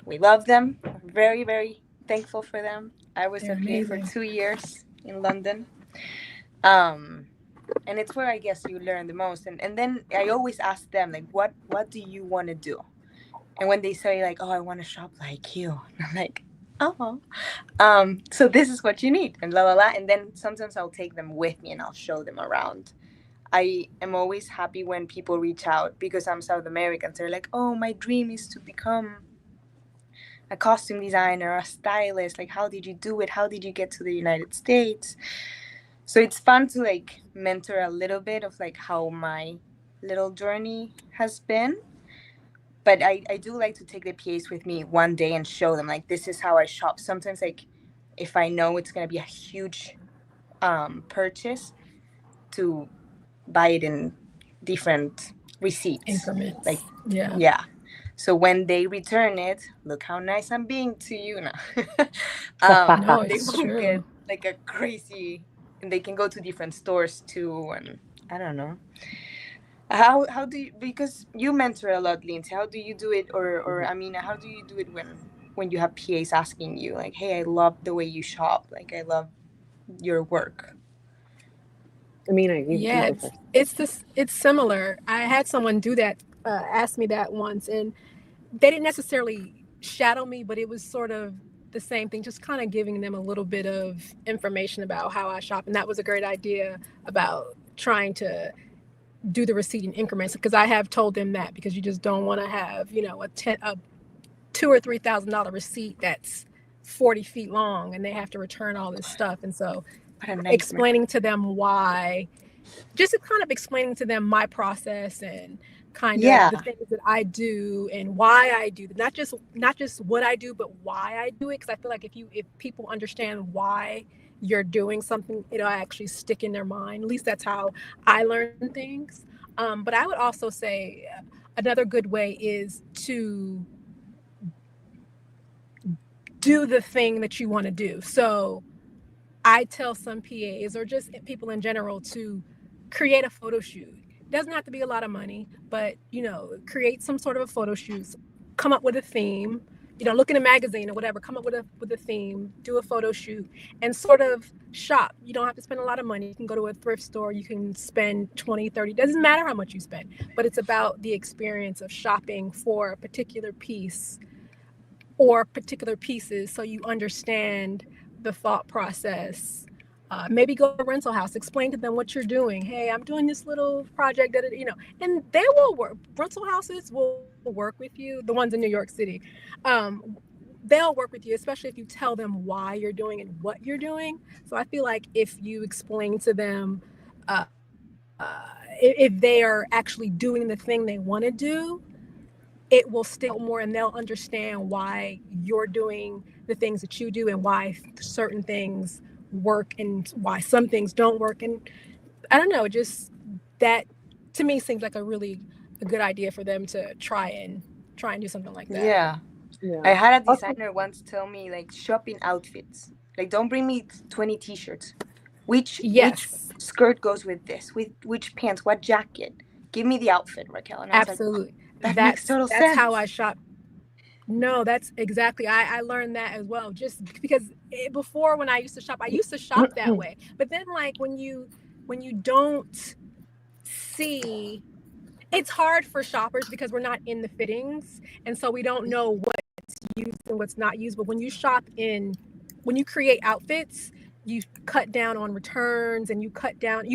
We love them. Very, very thankful for them. I was a PA for 2 years in London. And it's where I guess you learn the most. And then I always ask them, like, what do you want to do? And when they say like, oh, I want to shop like you, I'm like, oh, so this is what you need, and la la la. And then sometimes I'll take them with me and I'll show them around. I am always happy when people reach out because I'm South American. They're like, oh, my dream is to become a costume designer, a stylist. Like, how did you do it? How did you get to the United States? So it's fun to like mentor a little bit of like how my little journey has been. But I do like to take the PAs with me one day and show them like, this is how I shop. Sometimes like if I know it's going to be a huge purchase, to buy it in different receipts. Increments. Like, Yeah. yeah. So when they return it, look how nice I'm being to you now. No, They it's won't true. get like a crazy, and they can go to different stores too. And I don't know. How do you, because you mentor a lot, Lindsay, how do you do it? Or I mean, how do you do it when you have PAs asking you like, hey, I love the way you shop. Like, I love your work. Amina, you Yeah, go first. it's similar. I had someone do that, ask me that once, and they didn't necessarily shadow me, but it was sort of the same thing, just kind of giving them a little bit of information about how I shop. And that was a great idea about trying to do the receipt in increments, because I have told them that, because you just don't want to have, a $2,000 or $3,000 receipt that's 40 feet long and they have to return all this stuff. And so explaining to them why, just kind of explaining to them my process and kind of the things that I do and why I do, not just what I do, but why I do it. Because I feel like if people understand why you're doing something, it'll actually stick in their mind. At least that's how I learn things. But I would also say another good way is to do the thing that you want to do. So I tell some PAs or just people in general to create a photo shoot. It doesn't have to be a lot of money, but create some sort of a photo shoot. Come up with a theme. Look in a magazine or whatever. Come up with a theme. Do a photo shoot and sort of shop. You don't have to spend a lot of money. You can go to a thrift store. You can spend 20, 30. Doesn't matter how much you spend, but it's about the experience of shopping for a particular piece or particular pieces, so you understand the thought process. Maybe go to a rental house, explain to them what you're doing. Hey, I'm doing this little project, and they will work. Rental houses will work with you, the ones in New York City. They'll work with you, especially if you tell them why you're doing and what you're doing. So I feel like if you explain to them, if they are actually doing the thing they want to do, it will stick more, and they'll understand why you're doing the things that you do and why certain things work and why some things don't work. And I don't know, just that to me seems like a good idea for them to try and do something like that. Yeah. I had a designer once tell me like, shopping outfits. Like, don't bring me 20 t-shirts. Which skirt goes with this? With which pants? What jacket? Give me the outfit, Raquel. And I was absolutely. That makes total sense. That's how I shop. No, that's exactly. I learned that as well. Just because before, when I used to shop that way. But then, like when you don't see, it's hard for shoppers because we're not in the fittings, and so we don't know what's used and what's not used. But when you create outfits, you cut down on returns and you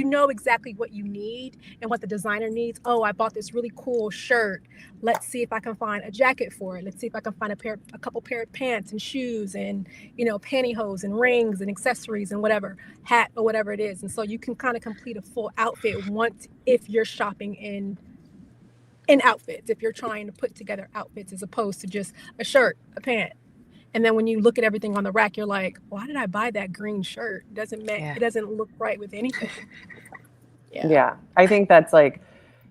know exactly what you need and what the designer needs. Oh, I bought this really cool shirt. Let's see if I can find a jacket for it. Let's see if I can find a couple pair of pants and shoes and, pantyhose and rings and accessories and whatever, hat or whatever it is. And so you can kind of complete a full outfit if you're shopping in outfits, if you're trying to put together outfits as opposed to just a shirt, a pant. And then when you look at everything on the rack, you're like, why did I buy that green shirt? It doesn't look right with anything. Yeah. I think that's like,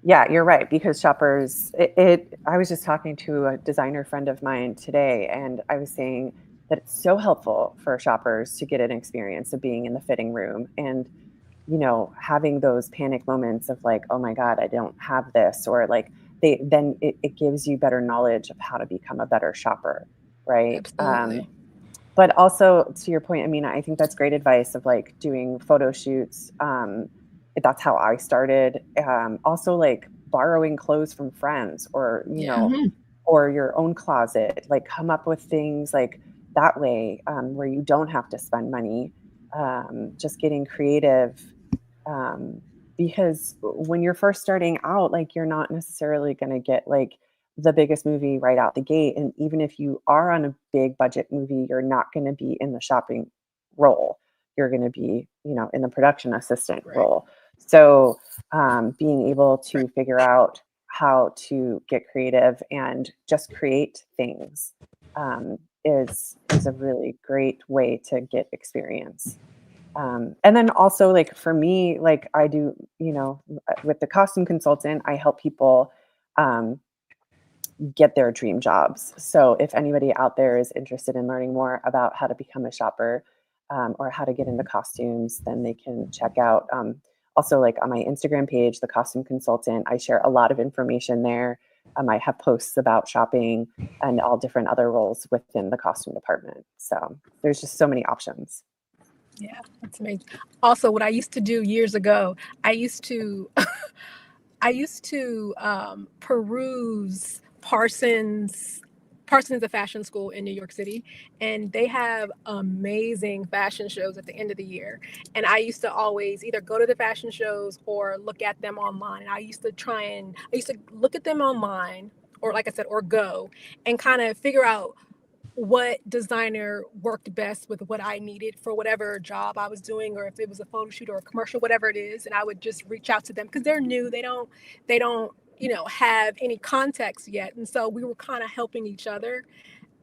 you're right. Because shoppers, I was just talking to a designer friend of mine today, and I was saying that it's so helpful for shoppers to get an experience of being in the fitting room and, having those panic moments of like, oh my God, I don't have this, or like it gives you better knowledge of how to become a better shopper. Right. Absolutely. But also to your point, I mean, I think that's great advice of like doing photo shoots. That's how I started. Also like borrowing clothes from friends or, or your own closet, like come up with things like that way, where you don't have to spend money, just getting creative. Um, because when you're first starting out, like you're not necessarily going to get like the biggest movie right out the gate. And even if you are on a big budget movie, you're not going to be in the shopping role. You're going to be, in the production assistant Right. role. So being able to figure out how to get creative and just create things, is a really great way to get experience. And then also, like for me, like I do, with the costume consultant, I help people um, get their dream jobs. So if anybody out there is interested in learning more about how to become a shopper, or how to get into costumes, then they can check out, also like on my Instagram page, the costume consultant. I share a lot of information there. I have posts about shopping and all different other roles within the costume department. So there's just so many options. Yeah, that's amazing. Also, what I used to do years ago, I used to peruse Parsons is a fashion school in New York City, and they have amazing fashion shows at the end of the year. And I used to always either go to the fashion shows or look at them online. And I used to look at them online, or like I said, or go and kind of figure out what designer worked best with what I needed for whatever job I was doing, or if it was a photo shoot or a commercial, whatever it is. And I would just reach out to them because they're new. They don't, have any context yet. And so we were kind of helping each other.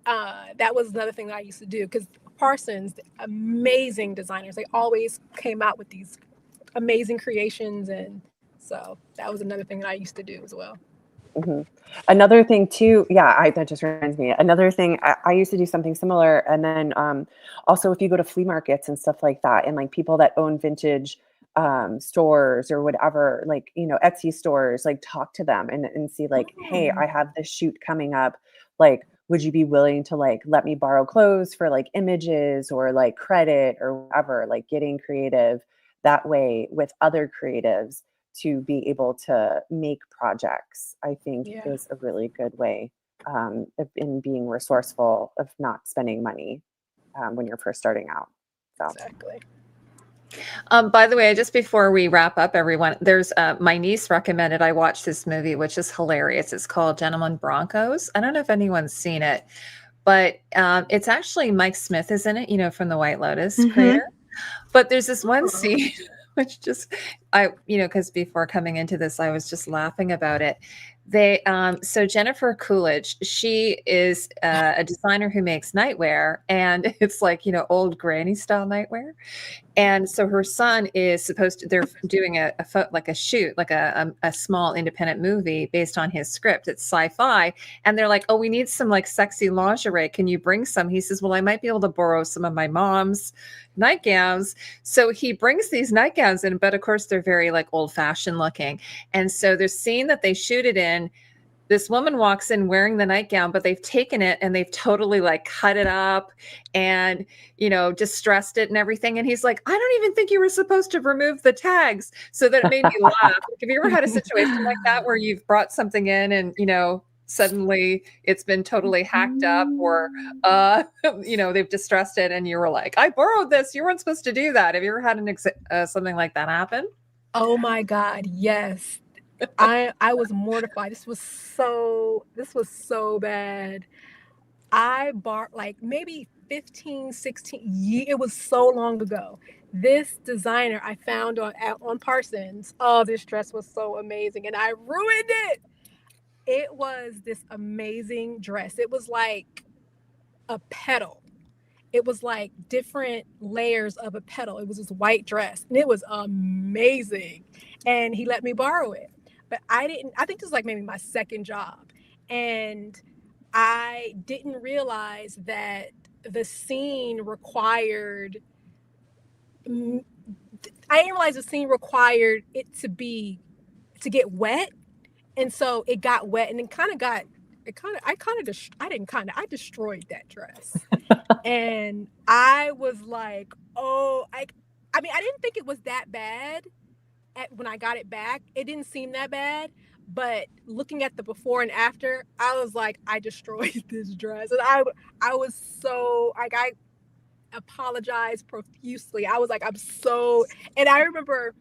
That was another thing that I used to do, because Parsons, amazing designers, they always came out with these amazing creations. And so that was another thing that I used to do as well. Mm-hmm. Another thing too, that just reminds me. Another thing, I used to do something similar, and then also if you go to flea markets and stuff like that, and like people that own vintage stores or whatever, like Etsy stores, like talk to them and see like, hey, I have this shoot coming up. Like, would you be willing to like let me borrow clothes for like images or like credit or whatever? Like getting creative that way with other creatives to be able to make projects, I think is a really good way in being resourceful of not spending money when you're first starting out. So. Exactly. By the way, just before we wrap up, everyone, there's my niece recommended I watch this movie, which is hilarious. It's called Gentlemen Broncos. I don't know if anyone's seen it, but it's actually Mike Smith is in it, from the White Lotus creator. But there's this one scene which because before coming into this, I was just laughing about it. So Jennifer Coolidge, she is a designer who makes nightwear, and it's like, old granny style nightwear. And so her son is they're doing a shoot, like a small independent movie based on his script. It's sci-fi. And they're like, oh, we need some like sexy lingerie. Can you bring some? He says, well, I might be able to borrow some of my mom's nightgowns. So he brings these nightgowns in, but of course they're very like old fashioned looking. And so the scene that they shoot it in, this woman walks in wearing the nightgown, but they've taken it and they've totally like cut it up and, distressed it and everything. And he's like, I don't even think you were supposed to remove the tags. So that it made me laugh. Like, have you ever had a situation like that where you've brought something in and, suddenly it's been totally hacked up, or, they've distressed it and you were like, I borrowed this. You weren't supposed to do that. Have you ever had something like that happen? Oh my God. Yes. I was mortified. This was so bad. I bought like maybe 15, 16 years. It was so long ago. This designer I found on Parsons. Oh, this dress was so amazing, and I ruined it. It was this amazing dress. It was like a petal. It was like different layers of a petal. It was this white dress, and it was amazing. And he let me borrow it. But I think this was like maybe my second job. And I didn't realize that the scene required it to get wet. And so it got wet, and I destroyed that dress. And I was like, oh, I didn't think it was that bad when I got it back. It didn't seem that bad, But looking at the before and after, I was like, I destroyed this dress. And I was so like, I apologized profusely. I was like, and I remember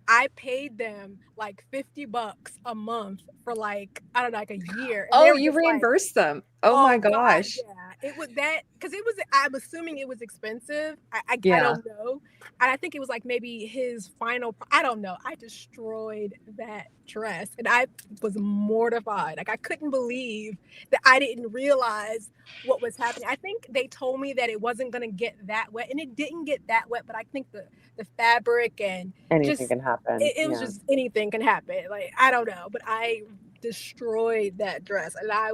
I paid them like $50 a month for like, I don't know, like a year. And they Oh, were you just like, reimbursed them. Oh my oh God, gosh. yeah. It was that because it was. I'm assuming it was expensive. I Yeah. don't know, and I think it was like maybe his final. I don't know. I destroyed that dress, and I was mortified. Like I couldn't believe that I didn't realize what was happening. I think they told me that it wasn't going to get that wet, and it didn't get that wet. But I think the fabric and Anything just can happen. it was just anything can happen. Like I don't know, but I destroyed that dress and I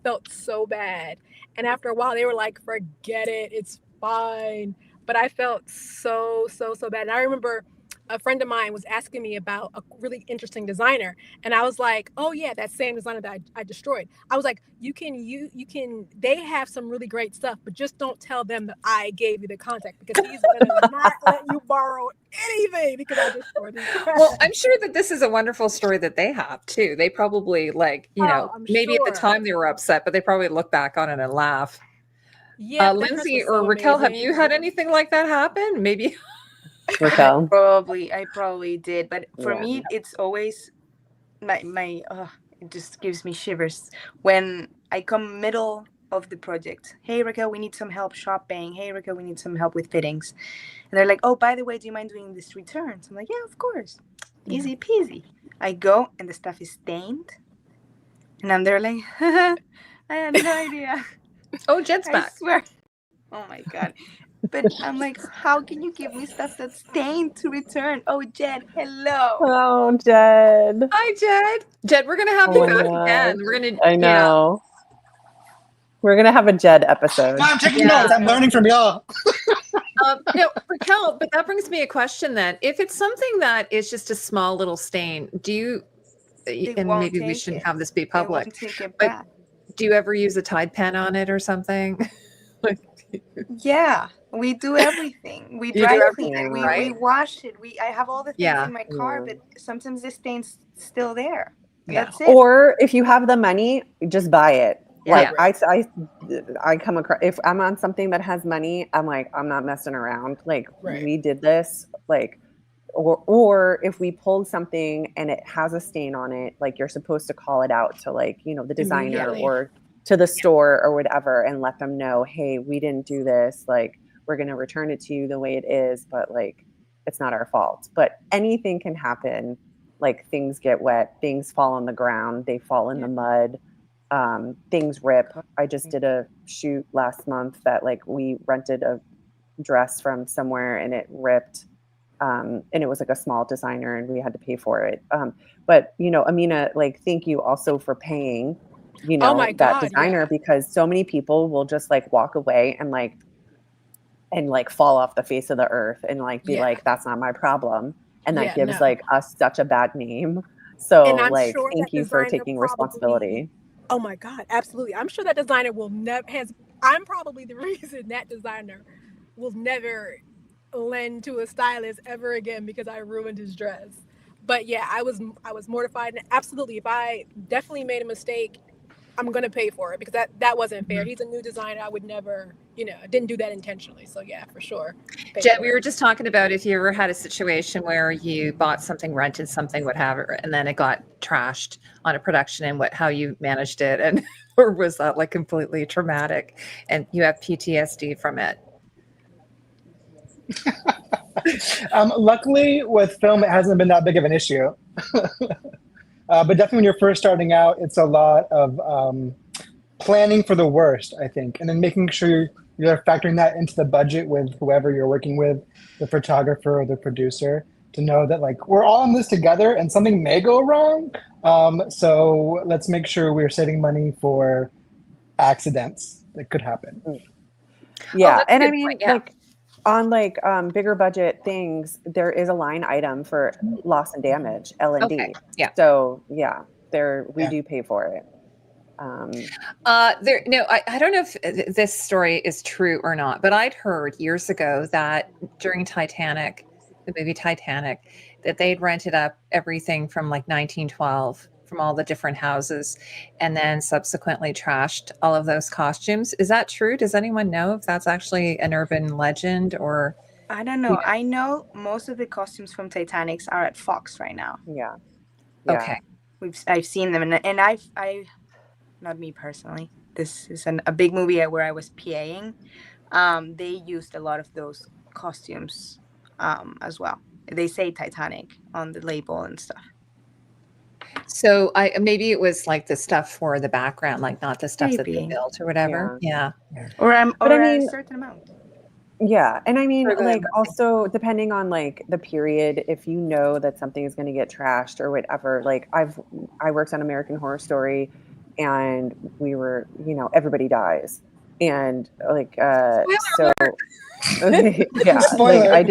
felt so bad. And after a while they were like, forget it, it's fine. But I felt so bad. And I remember a friend of mine was asking me about a really interesting designer, and I was like, oh yeah, that same designer that I destroyed. I was like, you can they have some really great stuff, but just don't tell them that I gave you the contact, because he's gonna not let you borrow anything because I destroyed his dress. Well, I'm sure that this is a wonderful story that they have too. They probably I'm maybe sure. at the time they were upset, but they probably look back on it and laugh. Yeah, that dress Lindsay was or so Raquel, have amazing. you had anything like that happen? Maybe. Raquel. I probably did, but for Yeah. me, it's always it just gives me shivers when I come middle of the project. Hey Raquel, we need some help shopping. Hey Raquel, we need some help with fittings. And they're like, oh, by the way, do you mind doing this returns? I'm like, yeah, of course. Easy peasy. I go and the stuff is stained. And I'm there like, I had no idea. Oh, Jed's I back. swear. Oh my God. But I'm like, how can you give me stuff that's stained to return? Oh, Jed, hello. Oh, Jed. Hi, Jed. Jed, we're gonna have you back again. We're gonna. I know. We're gonna have a Jed episode. No, I'm taking notes. I'm learning from y'all. No, Raquel, but that brings me a question then. If it's something that is just a small little stain, do you? And won't maybe we take shouldn't it. have this be They public. won't take it But back. do you ever use a Tide pen on it or something? Yeah, we do everything. We You do dry everything, clean it. We right? wash it. I have all the things Yeah. in my car, but sometimes the stain's still there. And Yeah. that's it. Or if you have the money, just buy it. Yeah. Like I come across, if I'm on something that has money, I'm like, I'm not messing around. Like we did this, like, or if we pulled something and it has a stain on it, like you're supposed to call it out to like, the designer or to the store or whatever, and let them know, hey, we didn't do this. Like, we're going to return it to you the way it is, but like, it's not our fault. But anything can happen. Like things get wet, things fall on the ground, they fall in the mud, things rip. I just did a shoot last month that like we rented a dress from somewhere and it ripped. And it was like a small designer and we had to pay for it. But Amina, like, thank you also for paying, that designer, because so many people will just like walk away and fall off the face of the earth and like be like, that's not my problem. And that gives like us such a bad name. So like, thank you for taking responsibility. Oh my God, absolutely. I'm sure that designer will never I'm probably the reason that designer will never lend to a stylist ever again because I ruined his dress. But yeah, I was mortified, and absolutely, if I definitely made a mistake, I'm gonna pay for it, because that wasn't fair. He's a new designer. I would never, I didn't do that intentionally. So yeah, for sure. Jed, we were just talking about if you ever had a situation where you bought something, rented something, whatever, and then it got trashed on a production, and how you managed it, and or was that like completely traumatic and you have PTSD from it? Luckily, with film, it hasn't been that big of an issue. But definitely when you're first starting out, it's a lot of planning for the worst, I think, and then making sure you're factoring that into the budget with whoever you're working with, the photographer or the producer, to know that like we're all in this together and something may go wrong. So let's make sure we're saving money for accidents that could happen. Yeah, and I mean, like on like bigger budget things, there is a line item for loss and damage, L&D. Okay. Yeah. So yeah, we do pay for it. I don't know if this story is true or not, but I'd heard years ago that during Titanic, the movie Titanic, that they'd rented up everything from like 1912 from all the different houses and then subsequently trashed all of those costumes. Is that true? Does anyone know if that's actually an urban legend or? I don't know. I know most of the costumes from Titanics are at Fox right now. Yeah. Okay. I've seen them, and I not me personally. This is a big movie where I was PAing. They used a lot of those costumes as well. They say Titanic on the label and stuff. So maybe it was like the stuff for the background, like not the stuff that they Maybe. built or whatever. Yeah. Or But I a mean, certain amount. yeah. And I mean, For the like, movie. also depending on like the period, if you know that something is going to get trashed or whatever, like I worked on American Horror Story and we were, you know, everybody dies. And like, so yeah, Spoiler. like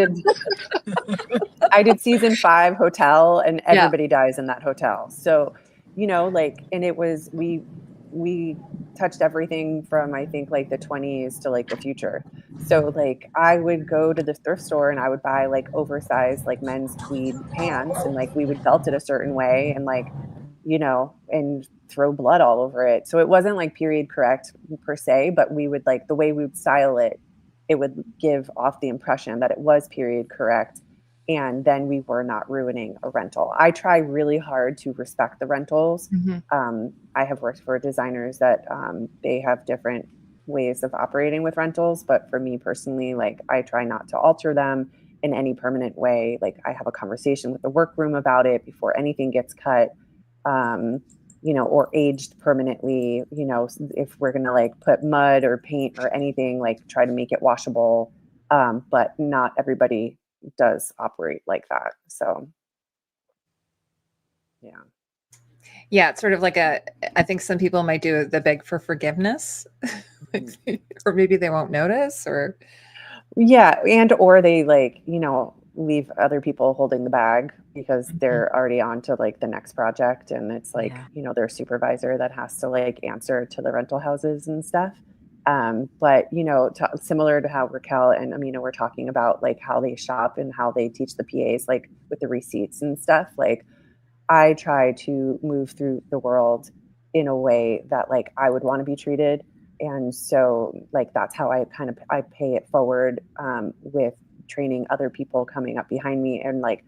I did season 5 hotel and everybody dies in that hotel. So, you know, like, and it was, we touched everything from, I think like the 20s to like the future. So like I would go to the thrift store and I would buy like oversized, like men's tweed pants and like we would belt it a certain way and like, you know, and throw blood all over it. So it wasn't like period correct per se, but we would like the way we would style it, it would give off the impression that it was period correct. And then we were not ruining a rental. I try really hard to respect the rentals. I have worked for designers that they have different ways of operating with rentals. But for me personally, like I try not to alter them in any permanent way. Like I have a conversation with the workroom about it before anything gets cut, you know, or aged permanently. You know, if we're going to like put mud or paint or anything, like try to make it washable. But not everybody does operate like that. So, yeah. Yeah, it's sort of like I think some people might do the beg for forgiveness, or maybe they won't notice, or. Yeah. And, or they like, you know, leave other people holding the bag because they're already on to like the next project. And it's like, you know, their supervisor that has to like answer to the rental houses and stuff. But, you know, similar to how Raquel and Amina were talking about like how they shop and how they teach the PAs, like with the receipts and stuff, like I try to move through the world in a way that like I would want to be treated. And so like, that's how I pay it forward, with training other people coming up behind me. And like,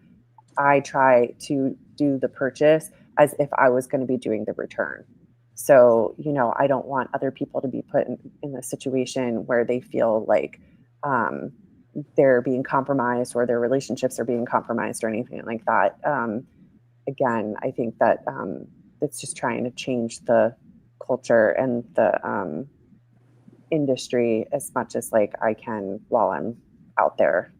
I try to do the purchase as if I was going to be doing the return. So, you know, I don't want other people to be put in a situation where they feel like they're being compromised or their relationships are being compromised or anything like that. Again, I think that it's just trying to change the culture and the industry as much as like I can while I'm out there.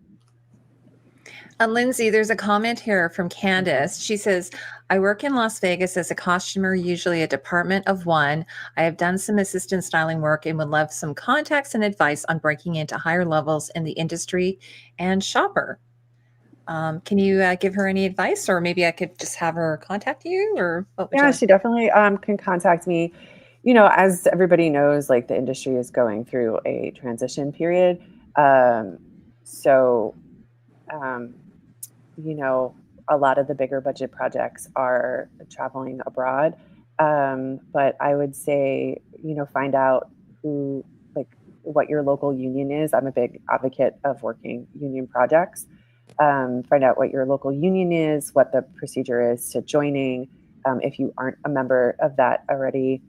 Lindsay, there's a comment here from Candace. She says, I work in Las Vegas as a costumer, usually a department of one. I have done some assistant styling work and would love some contacts and advice on breaking into higher levels in the industry and shopper. Can you give her any advice, or maybe I could just have her contact you, or what would you like? She definitely can contact me. You know, as everybody knows, like the industry is going through a transition period. You know, a lot of the bigger budget projects are traveling abroad. But I would say, you know, find out what your local union is. I'm a big advocate of working union projects. Find out what your local union is, what the procedure is to joining, if you aren't a member of that already.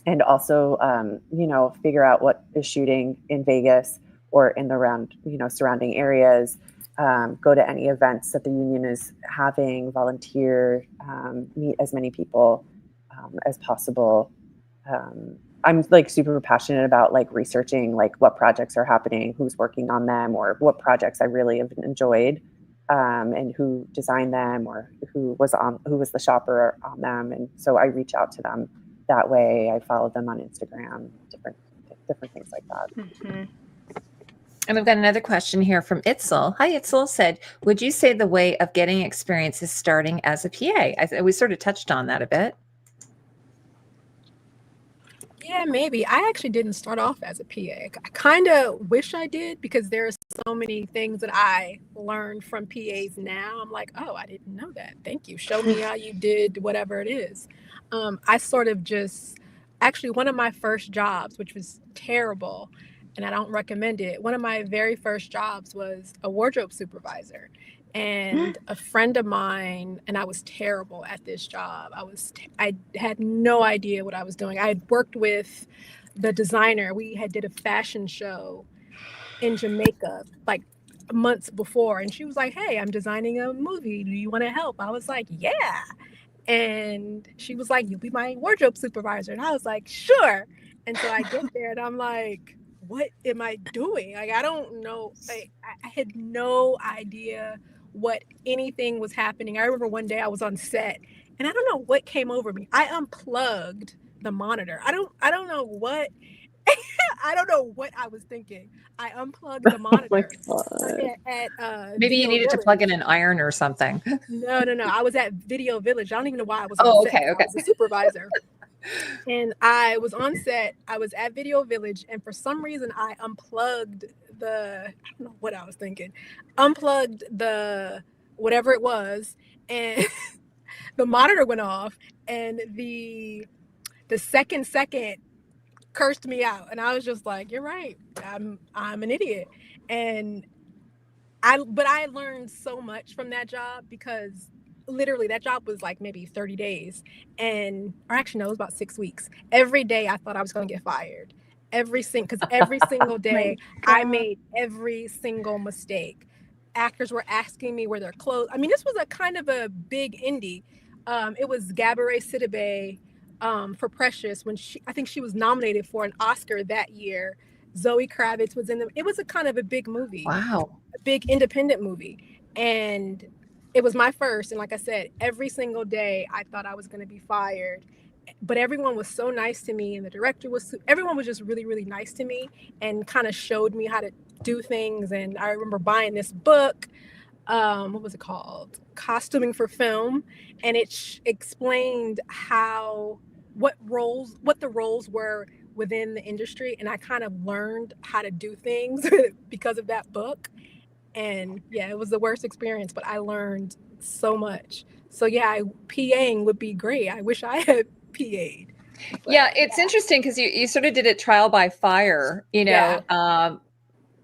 And also, you know, figure out what is shooting in Vegas or in the surrounding areas. Go to any events that the union is having, volunteer, meet as many people as possible. I'm like super passionate about like researching like what projects are happening, who's working on them, or what projects I really have enjoyed, and who designed them, or who was the shopper on them. And so I reach out to them that way. I follow them on Instagram, different things like that. And we've got another question here from Itzel. Hi, Itzel. Said, would you say the way of getting experience is starting as a PA? We sort of touched on that a bit. Yeah, maybe. I actually didn't start off as a PA. I kind of wish I did, because there's so many things that I learned from PAs now. I'm like, oh, I didn't know that. Thank you. Show me how you did whatever it is. I sort of just, actually, one of my first jobs, which was terrible, and I don't recommend it. One of my very first jobs was a wardrobe supervisor. And a friend of mine, and I was terrible at this job. I had no idea what I was doing. I had worked with the designer. We had did a fashion show in Jamaica like months before, and she was like, hey, I'm designing a movie, do you want to help? I was like, yeah. And she was like, you'll be my wardrobe supervisor. And I was like, sure. And so I get there and I'm like, what am I doing? Like, I don't know. Like, I had no idea what anything was happening. I remember one day I was on set and I don't know what came over me. I unplugged the monitor. I don't know what I don't know what I was thinking. I unplugged the monitor at Maybe you Video needed to Village. plug in an iron or something. No. I was at Video Village. I don't even know why I was on set. Okay. I was a supervisor. And I was on set. I was at Video Village. And for some reason, I unplugged I don't know what I was thinking. Unplugged the whatever it was. And the monitor went off. And the second cursed me out, and I was just like, you're right, I'm an idiot. And I learned so much from that job, because literally that job was like maybe 30 days, or actually no, it was about 6 weeks. Every day I thought I was going to get fired, because every single day I made every single mistake. Actors were asking me where their clothes, I mean, this was a kind of a big indie. It was Gabourey Sidibe for Precious, when I think she was nominated for an Oscar that year. Zoe Kravitz was in them. It was a kind of a big movie. Wow. A big independent movie. And it was my first. And like I said, every single day I thought I was going to be fired. But everyone was so nice to me, and the director everyone was just really, really nice to me and kind of showed me how to do things. And I remember buying this book. What was it called? Costuming for Film. And it explained what the roles were within the industry, and I kind of learned how to do things because of that book. And yeah, it was the worst experience, but I learned so much. So yeah, PAing would be great. I wish I had PA'd. Yeah, it's interesting because you sort of did it trial by fire,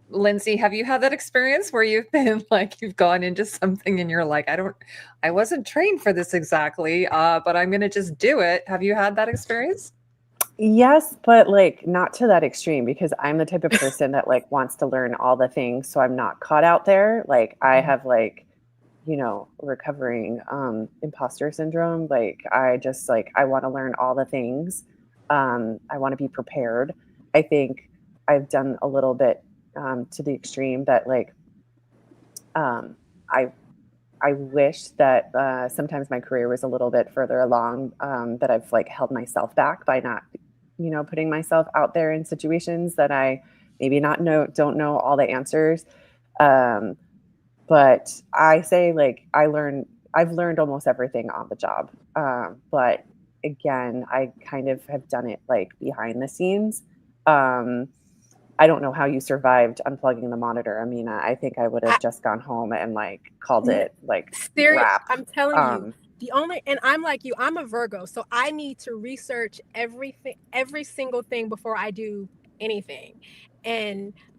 Lindsay, have you had that experience where you've been like, you've gone into something and you're like, I wasn't trained for this exactly, but I'm going to just do it. Have you had that experience? Yes, but like not to that extreme, because I'm the type of person that like wants to learn all the things. So I'm not caught out there. Like I have like, recovering imposter syndrome. Like I just like, I want to learn all the things. I want to be prepared. I think I've done a little bit to the extreme that like I wish that sometimes my career was a little bit further along, that I've like held myself back by not putting myself out there in situations that I maybe don't know all the answers. But I say like I've learned almost everything on the job. But again, I kind of have done it like behind the scenes. I don't know how you survived unplugging the monitor, Amina. I think I would have just gone home and like called it like wrap. I'm telling you, and I'm like you, I'm a Virgo, so I need to research every single thing before I do anything.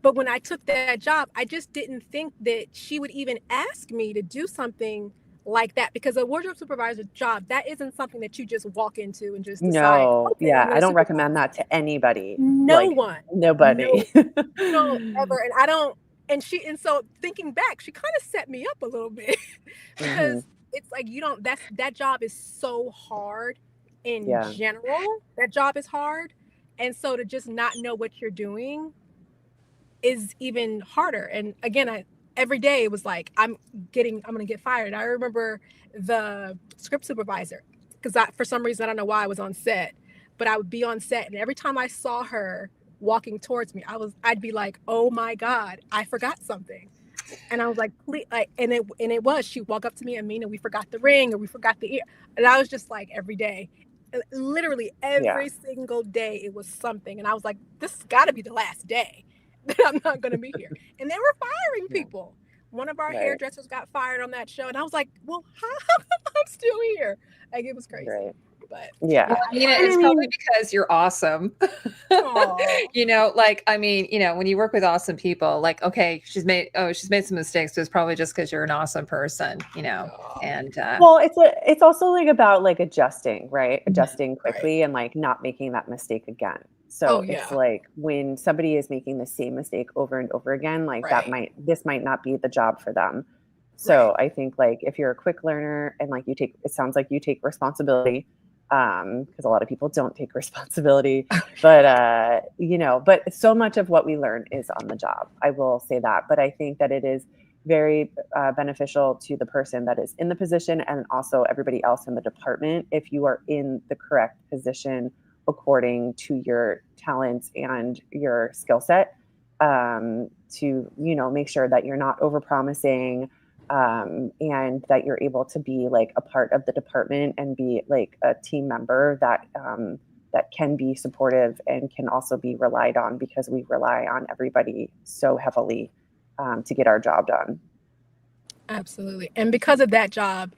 But when I took that job, I just didn't think that she would even ask me to do something like that, because a wardrobe supervisor job, that isn't something that you just walk into and just decide. No, okay, yeah, I don't recommend that to anybody. Nobody. No, ever. And I don't. And so thinking back, she kind of set me up a little bit because it's like that job is so hard in general. That job is hard, and so to just not know what you're doing is even harder. And again, every day it was like I'm gonna get fired. I remember the script supervisor, because for some reason I don't know why I was on set, but I would be on set, and every time I saw her walking towards me, I'd be like, oh my God, I forgot something. And I was like, please, and it was, she'd walk up to me, Amina, we forgot the ring, or we forgot the ear. And I was just like, every day, literally every single day it was something. And I was like, this has got to be the last day, that I'm not going to be here. And they were firing people. One of our hairdressers got fired on that show. And I was like, well, how I'm still here? Like, it was crazy. Right. But Yeah. Well, I mean, it's probably because you're awesome. You know, like, I mean, you know, when you work with awesome people, like, okay, she's made some mistakes, but it's probably just because you're an awesome person, you know. And well, it's also like about like adjusting, right? Adjusting quickly and like not making that mistake again. So it's like when somebody is making the same mistake over and over again, like this might not be the job for them. So I think like if you're a quick learner and like it sounds like you take responsibility, because a lot of people don't take responsibility, but you know, but so much of what we learn is on the job. I will say that, but I think that it is very beneficial to the person that is in the position and also everybody else in the department if you are in the correct position according to your talents and your skill set, to, you know, make sure that you're not overpromising, and that you're able to be like a part of the department and be like a team member that that can be supportive and can also be relied on, because we rely on everybody so heavily to get our job done. Absolutely. And because of that job,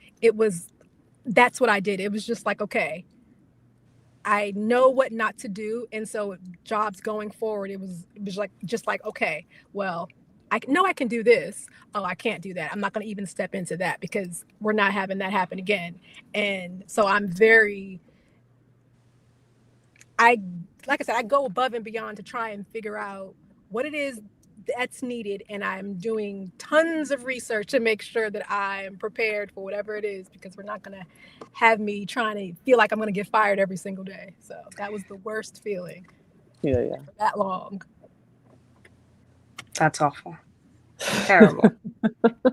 that's what I did. It was just like, okay, I know what not to do. And so jobs going forward, it was like, just like, okay, well, I know I can do this. Oh, I can't do that. I'm not going to even step into that because we're not having that happen again. And so like I said, I go above and beyond to try and figure out what it is that's needed. And I'm doing tons of research to make sure that I'm prepared for whatever it is, because we're not going to have me trying to feel like I'm going to get fired every single day. So that was the worst feeling. Yeah. For that long. That's awful. Terrible.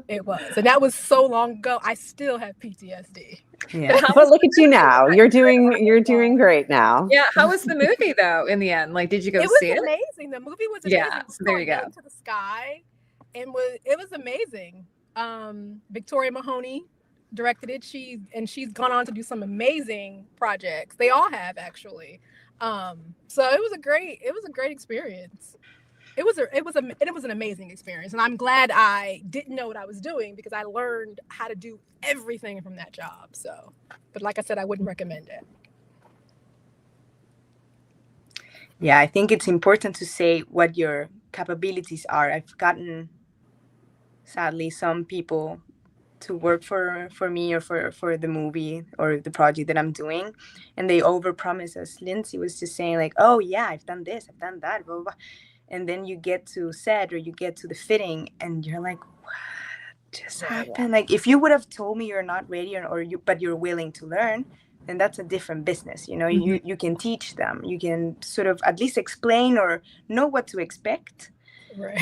It was. And that was so long ago. I still have PTSD. Yeah. But look at you now. You're doing great now. Yeah. How was the movie though in the end? Like, did you go see it? It was amazing. The movie was amazing. Yeah. So there you go. To the sky. And it was amazing. Victoria Mahoney directed it. She's gone on to do some amazing projects. They all have, actually. So it was a great experience. It was an amazing experience, and I'm glad I didn't know what I was doing, because I learned how to do everything from that job. So, but like I said, I wouldn't recommend it. Yeah, I think it's important to say what your capabilities are. I've gotten, sadly, some people to work for me or for the movie or the project that I'm doing, and they overpromise us. Lindsay was just saying like, oh yeah, I've done this, I've done that, blah, blah, blah. And then you get to set or you get to the fitting and you're like, what just happened? Yeah. Like, if you would have told me you're not ready but you're willing to learn, then that's a different business. You know, you can teach them. You can sort of at least explain or know what to expect. Right.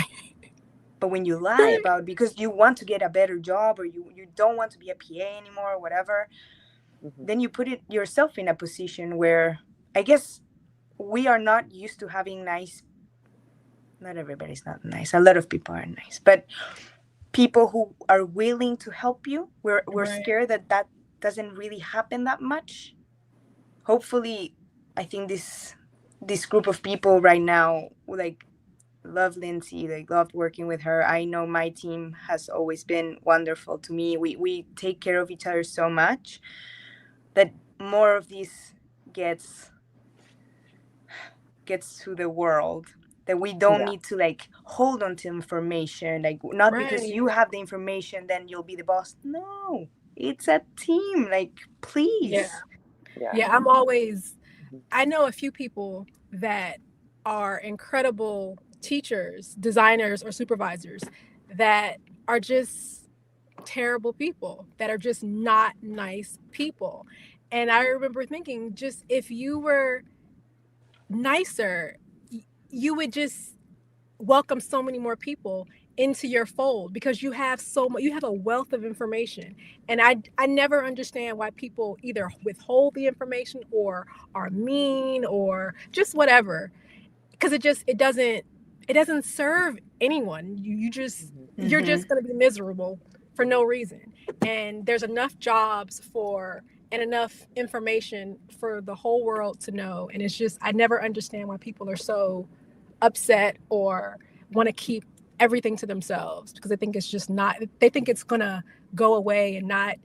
But when you lie about because you want to get a better job or you don't want to be a PA anymore or whatever, then you put yourself in a position where I guess we are not used to having nice. Not everybody's not nice. A lot of people are nice, but people who are willing to help you, we're scared that doesn't really happen that much. Hopefully, I think this group of people right now, like, love Lindsay, like, loved working with her. I know my team has always been wonderful to me. We take care of each other so much that more of this gets to the world. That we don't need to like hold on to information, like not because you have the information, then you'll be the boss. No, it's a team. Like, please. Yeah. I know a few people that are incredible teachers, designers, or supervisors that are just terrible people, that are just not nice people. And I remember thinking, just if you were nicer, you would just welcome so many more people into your fold, because you have a wealth of information. And I never understand why people either withhold the information or are mean or just whatever, because it doesn't serve anyone. You're just going to be miserable for no reason. And there's enough jobs and enough information for the whole world to know. And it's just, I never understand why people are so upset or want to keep everything to themselves because they think it's just not, they think it's going to go away and not,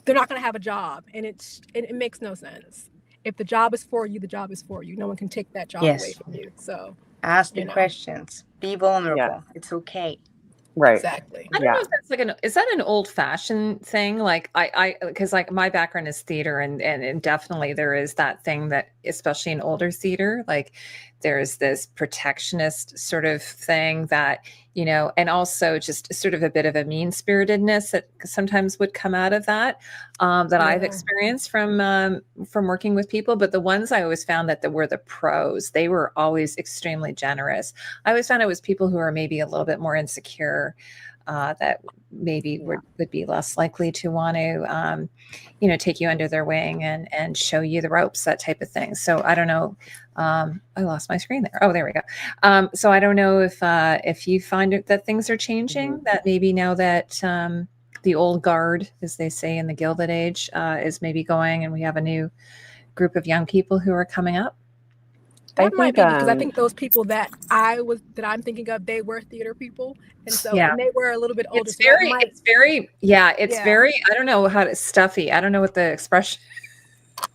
they're not going to have a job. And it makes no sense. If the job is for you, the job is for you. No one can take that job away from you. So ask the questions, be vulnerable. It's okay. Right. Exactly. I don't know if that's like is that an old fashioned thing? Like because like my background is theater and definitely there is that thing that, especially in older theater, like there's this protectionist sort of thing that, you know, and also just sort of a bit of a mean spiritedness that sometimes would come out of that, that I've experienced from working with people. But the ones I always found that were the pros, they were always extremely generous. I always found it was people who are maybe a little bit more insecure, that maybe would be less likely to want to, you know, take you under their wing and show you the ropes, that type of thing. So I don't know. I lost my screen there. Oh, there we go. So I don't know if you find that things are changing, that maybe now that the old guard, as they say in the Gilded Age, is maybe going, and we have a new group of young people who are coming up. That might be because I think those people that I'm thinking of, they were theater people, and so and they were a little bit older. It's very, it's very. I don't know how to stuffy. I don't know what the expression.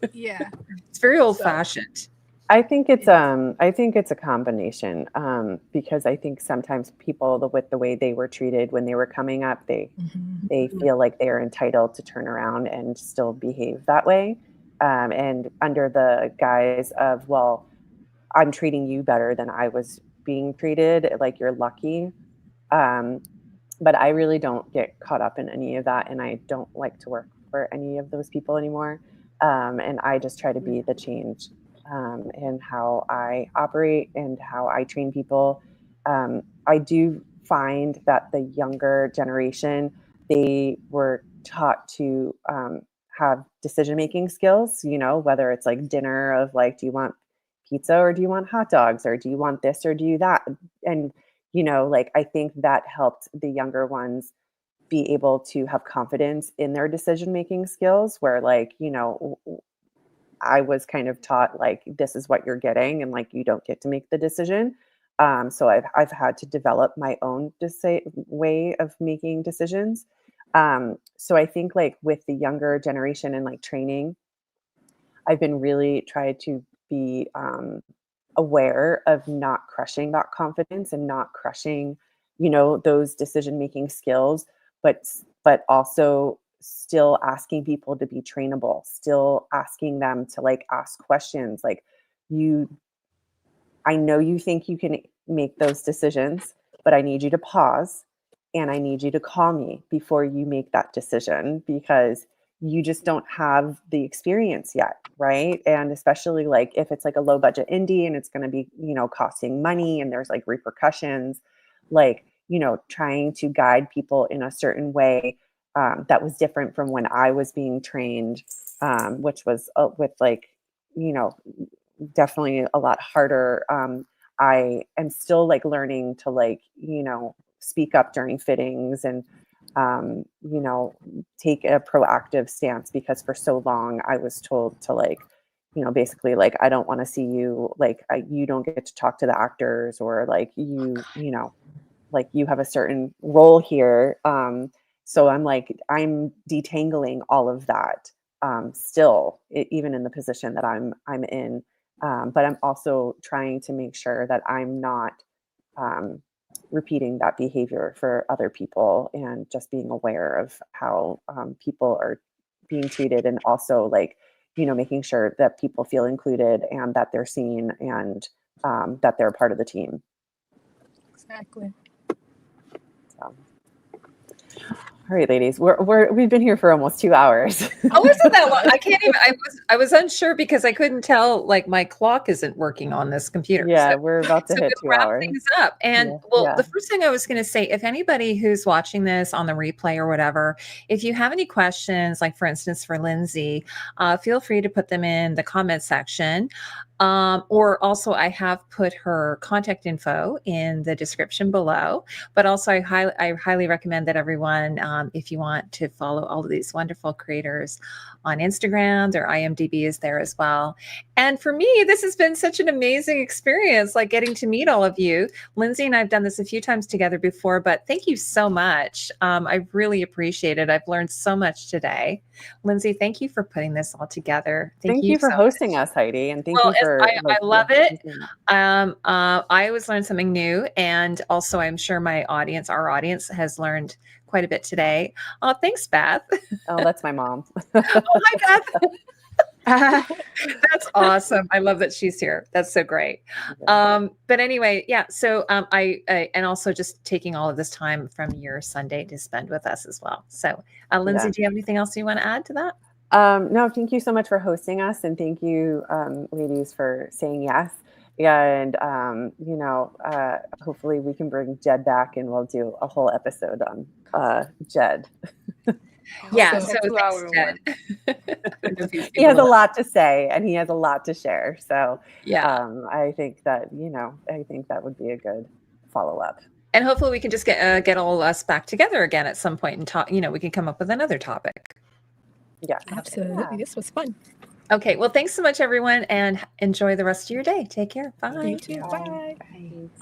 It's very old fashioned. I think it's a combination, because I think sometimes people, with the way they were treated when they were coming up, they feel like they are entitled to turn around and still behave that way, and under the guise of, well, I'm treating you better than I was being treated, like you're lucky. But I really don't get caught up in any of that, and I don't like to work for any of those people anymore. And I just try to be the change in how I operate and how I train people. I do find that the younger generation, they were taught to have decision-making skills, you know, whether it's like dinner of like, do you want pizza or do you want hot dogs, or do you want this or do you that? And, you know, like, I think that helped the younger ones be able to have confidence in their decision-making skills, where, like, you know, I was kind of taught like, this is what you're getting, and like, you don't get to make the decision. So I've had to develop my own way of making decisions. So I think like with the younger generation and like training, I've been really trying to be aware of not crushing that confidence and not crushing, you know, those decision-making skills, but also still asking people to be trainable, still asking them to like ask questions. Like, I know you think you can make those decisions, but I need you to pause and I need you to call me before you make that decision, because you just don't have the experience yet, right? And especially like if it's like a low budget indie and it's going to be, you know, costing money and there's like repercussions, like, you know, trying to guide people in a certain way that was different from when I was being trained, which was with like, you know, definitely a lot harder. I am still like learning to like, you know, speak up during fittings and, you know, take a proactive stance, because for so long I was told to like, you know, basically like, I don't want to see you, like, you don't get to talk to the actors, or like you know, like you have a certain role here. So I'm like, I'm detangling all of that still, even in the position that I'm in. But I'm also trying to make sure that I'm not repeating that behavior for other people, and just being aware of how people are being treated, and also like, you know, making sure that people feel included and that they're seen, and that they're part of the team. Exactly. So. All right, ladies, we've been here for almost 2 hours. Oh, isn't that long? I can't even. I was unsure because I couldn't tell. Like, my clock isn't working on this computer. Yeah, so, we're about to hit we'll 2 wrap hours. things up. And the first thing I was going to say, if anybody who's watching this on the replay or whatever, if you have any questions, like for instance for Lindsay, feel free to put them in the comment section. Or also, I have put her contact info in the description below. But also, I highly recommend that everyone, if you want to follow all of these wonderful creators on Instagram, their IMDb is there as well. And for me, this has been such an amazing experience, like getting to meet all of you. Lindsay and I have done this a few times together before, but thank you so much. I really appreciate it. I've learned so much today. Lindsay, thank you for putting this all together. Thank you for so hosting much. us, Heidi, and thank Well, you for. I love it. I always learn something new, and also I'm sure our audience has learned quite a bit today. Oh, thanks, Beth. Oh, that's my mom. Oh, hi, Beth. That's awesome. I love that she's here. That's so great. But anyway, yeah. So I and also just taking all of this time from your Sunday to spend with us as well. So Lindsay, do you have anything else you want to add to that? No, thank you so much for hosting us, and thank you, ladies, for saying yes. And hopefully we can bring Jed back, and we'll do a whole episode on Jed. Yeah, So so thanks, 2-hour Jed. He has a lot to say, and he has a lot to share. So yeah, I think that would be a good follow up. and hopefully we can just get all of us back together again at some point and talk. We can come up with another topic. Yeah, Absolutely. Yeah. This was fun. Okay, well, thanks so much, everyone, and enjoy the rest of your day. Take care. Bye. You too. Bye. Thanks.